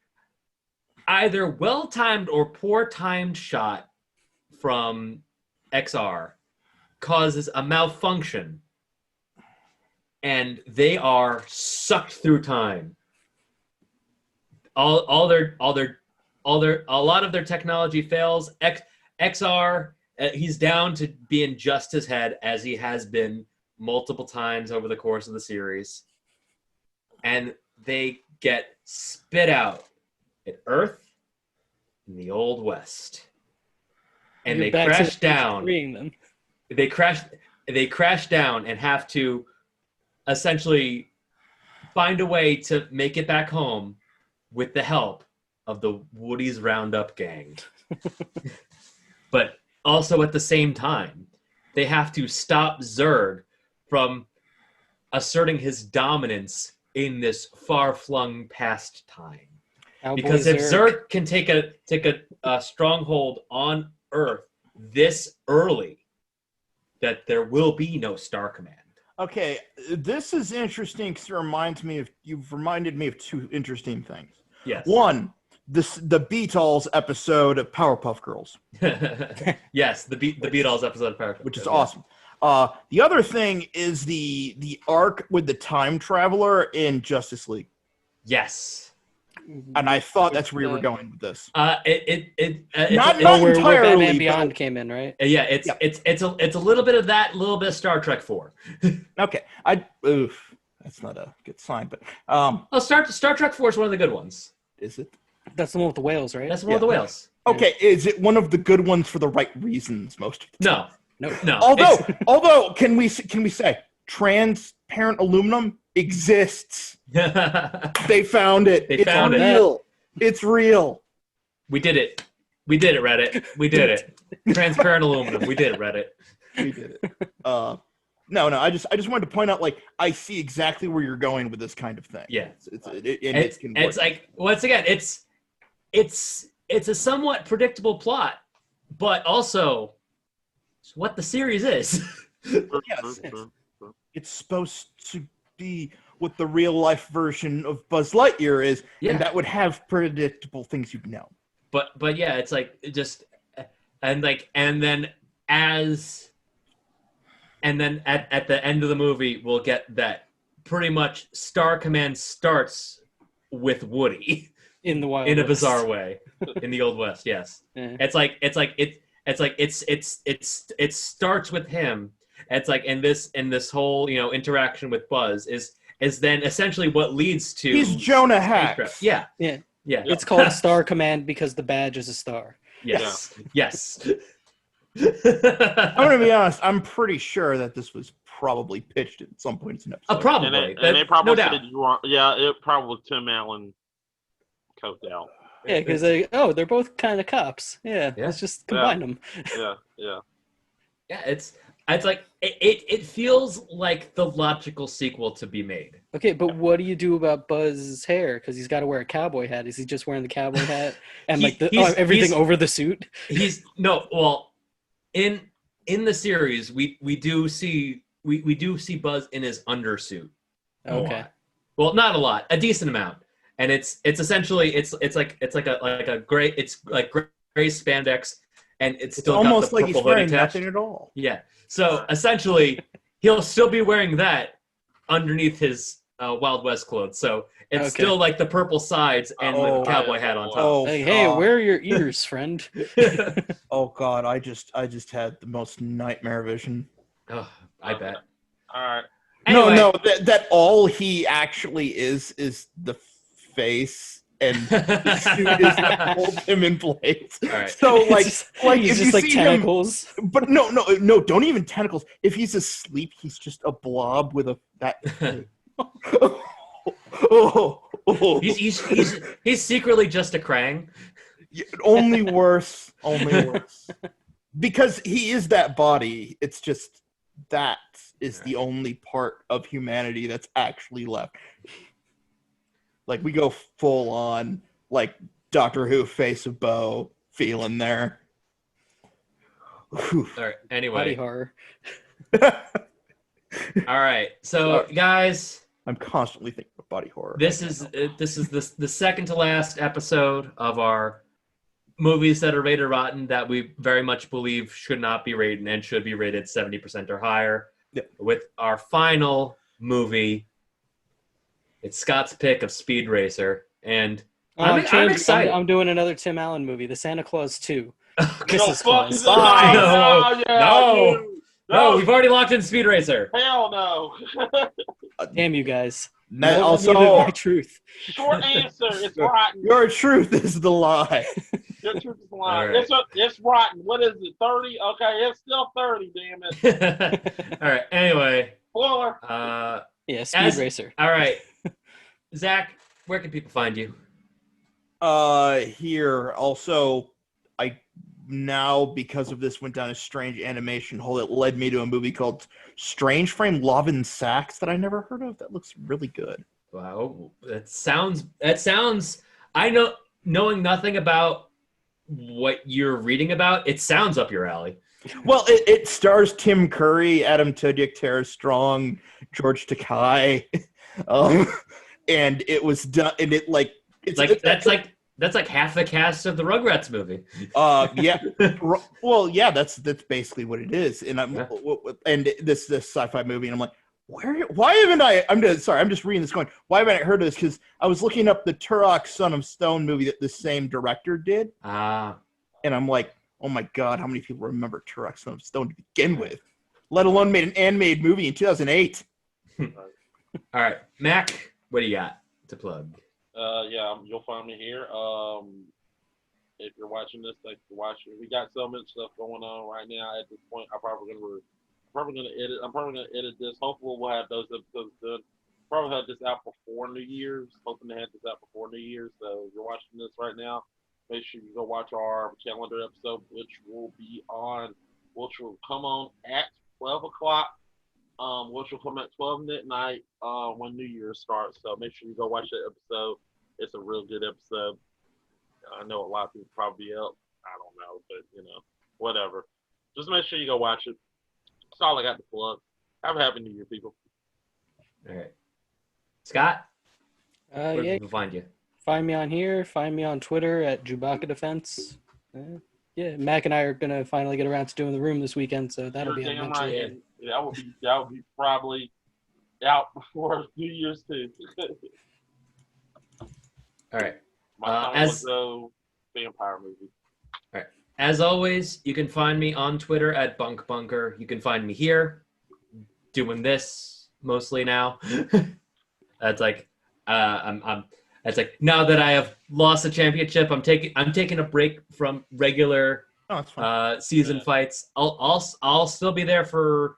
either well-timed or poor-timed shot from XR causes a malfunction, and they are sucked through time. A lot of their technology fails. XR, he's down to being just his head, as he has been multiple times over the course of the series. And they get spit out at Earth in the Old West. And they crash down. They crash down and have to essentially find a way to make it back home with the help of the Woody's Roundup gang. But also at the same time, they have to stop Zurg from asserting his dominance in this far-flung past time. Because if Zurg can take a stronghold on Earth this early, that there will be no Star Command.
Okay, this is interesting because you've reminded me of two interesting things.
Yes.
One, the Beatles episode of Powerpuff Girls.
Yes, the Beatles episode of Powerpuff,
which is awesome. The other thing is the arc with the time traveler in Justice League.
Yes.
And I thought that's where you were going with this.
Not
where
entirely.
Batman Beyond came in, right?
Yeah, it's a little bit of that, a little bit of Star Trek 4.
Okay, that's not a good sign, but
Star Trek 4 is one of the good ones.
Is it?
That's the one with the whales, right?
That's the one with the whales.
Okay, is it one of the good ones for the right reasons most of the time?
No.
Although, can we say transparent aluminum exists? They found it. It's real. It's real.
We did it, Reddit. We did it. Transparent aluminum. We did it, Reddit.
We did it. No. I just wanted to point out, like, I see exactly where you're going with this kind of thing.
Yeah.
It can work.
It's like, once again, it's a somewhat predictable plot, but also it's what the series is.
Yes. It's supposed to be what the real life version of Buzz Lightyear is, and that would have predictable things you'd know.
But yeah, it's like and then at the end of the movie we'll get that pretty much Star Command starts with Woody
In the Wild
in a
West.
bizarre way in the Old West. Yes,
Yeah.
it starts with him. It's like in this whole interaction with Buzz is then essentially what leads to
He's Jonah Hex.
Yeah.
It's called Star Command because the badge is a star.
Yes. Yes.
I'm gonna be honest. I'm pretty sure that this was probably pitched at some point in an episode.
Probably.
And they probably
no
said
doubt.
it probably Tim Allen coked out.
Yeah, because they're both kind of cops. Yeah, let's just combine them.
Yeah.
Yeah, it's like it feels like the logical sequel to be made.
Okay, but what do you do about Buzz's hair? Because he's got to wear a cowboy hat. Is he just wearing the cowboy hat and everything over the suit?
In the series we do see Buzz in his undersuit.
Okay.
Well, not a lot, a decent amount, and it's essentially it's like a gray gray spandex, and it's still
almost
got the
like he's
purple hoodie
wearing
attached.
nothing at all.
Yeah. So essentially, he'll still be wearing that underneath his Wild West clothes. So it's still like the purple sides and the cowboy hat on top.
Hey, where are your ears, friend?
Oh God, I just had the most nightmare vision.
Oh, I bet.
All right.
Anyway.
No, that all he actually is the face, and the suit is what holds him in place.
All right.
So like
he's
if
just
you
like
see
tentacles.
him, but no, don't even tentacles. If he's asleep, he's just a blob with that.
He's secretly just a Krang.
Only worse. Because he is that body. It's just that is the only part of humanity that's actually left. Like, we go full on, like, Doctor Who Face of Bo feeling there.
All right. Anyway.
Body horror.
All right. So, guys,
I'm constantly thinking of body horror.
This is the second to last episode of our movies that are rated rotten that we very much believe should not be rated and should be rated 70% or higher.
Yep.
With our final movie, it's Scott's pick of Speed Racer, and I'm excited.
I'm doing another Tim Allen movie, The Santa Claus 2.
Christmas Claus.
No, we've already locked in Speed Racer.
Hell no.
Damn you guys.
Also,
my truth.
Short answer. It's rotten.
Your truth is the lie.
Your truth is the lie.
Right.
It's rotten. What is it? 30? Okay, it's still 30. Damn it.
All right. Anyway.
Spoiler.
Speed Racer.
All right. Zach, where can people find you?
Here. Also, I now, because of this, went down a strange animation hole that led me to a movie called Strange Frame Love and Sax that I never heard of. That looks really good.
Wow. That sounds knowing nothing about what you're reading about, it sounds up your alley.
Well, it stars Tim Curry, Adam Tudyk, Tara Strong, George Takei. And it was done, and that's like half the cast of the Rugrats movie. Yeah. Well, yeah, that's basically what it is. And and this sci-fi movie, and I'm like, why haven't I'm just reading this going, why haven't I heard of this? Because I was looking up the Turok Son of Stone movie that the same director did. And I'm like, oh my God, how many people remember Turok Son of Stone to begin with? Let alone made an animated movie in 2008.
All right, Mac, what do you got to plug?
Yeah, you'll find me here. If you're watching this, thanks for watching. We got so much stuff going on right now. At this point, I'm probably gonna edit this. Hopefully, we'll have those episodes done. Probably have this out before New Year's. Hoping to have this out before New Year's. So if you're watching this right now, make sure you go watch our calendar episode, which will come on at 12 o'clock which will come at 12 midnight when New Year starts. So make sure you go watch that episode. It's a real good episode. I know a lot of people probably out. I don't know, but whatever. Just make sure you go watch it. That's all I got to plug. Have a happy New Year, people.
All right, Scott. Where do
Yeah,
people find you?
find me on here. Find me on Twitter at Chewbacca Defense. Yeah, Mac and I are gonna finally get around to doing the room this weekend, so that'll
You're
be
damn
eventually.
right. And that will be probably out before New Year's too.
All right.
My son was a vampire movie.
As always, you can find me on Twitter at BunkBunker. You can find me here doing this mostly now. That's like that's like now that I have lost the championship, I'm taking a break from regular season fights. I'll still be there for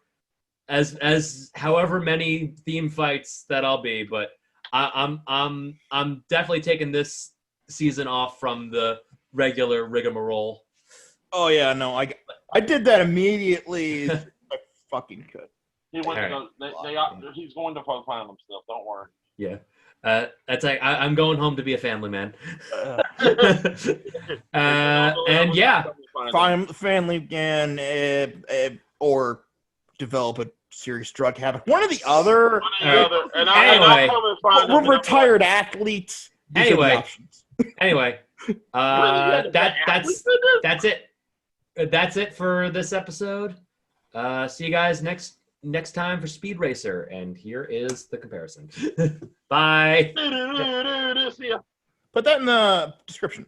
as however many theme fights that I'll be, but I'm definitely taking this season off from the regular rigmarole.
Oh yeah, no, I did that immediately. I fucking could.
He went to go, he's going to find himself. Don't worry.
Yeah. That's like I'm going home to be a family man. And yeah,
family again, or develop a serious drug habit. One or the other.
Anyway,
we're retired athletes.
Anyway, that's it. That's it for this episode. See you guys next time for Speed Racer, and here is the comparison. Bye.
Put that in the description.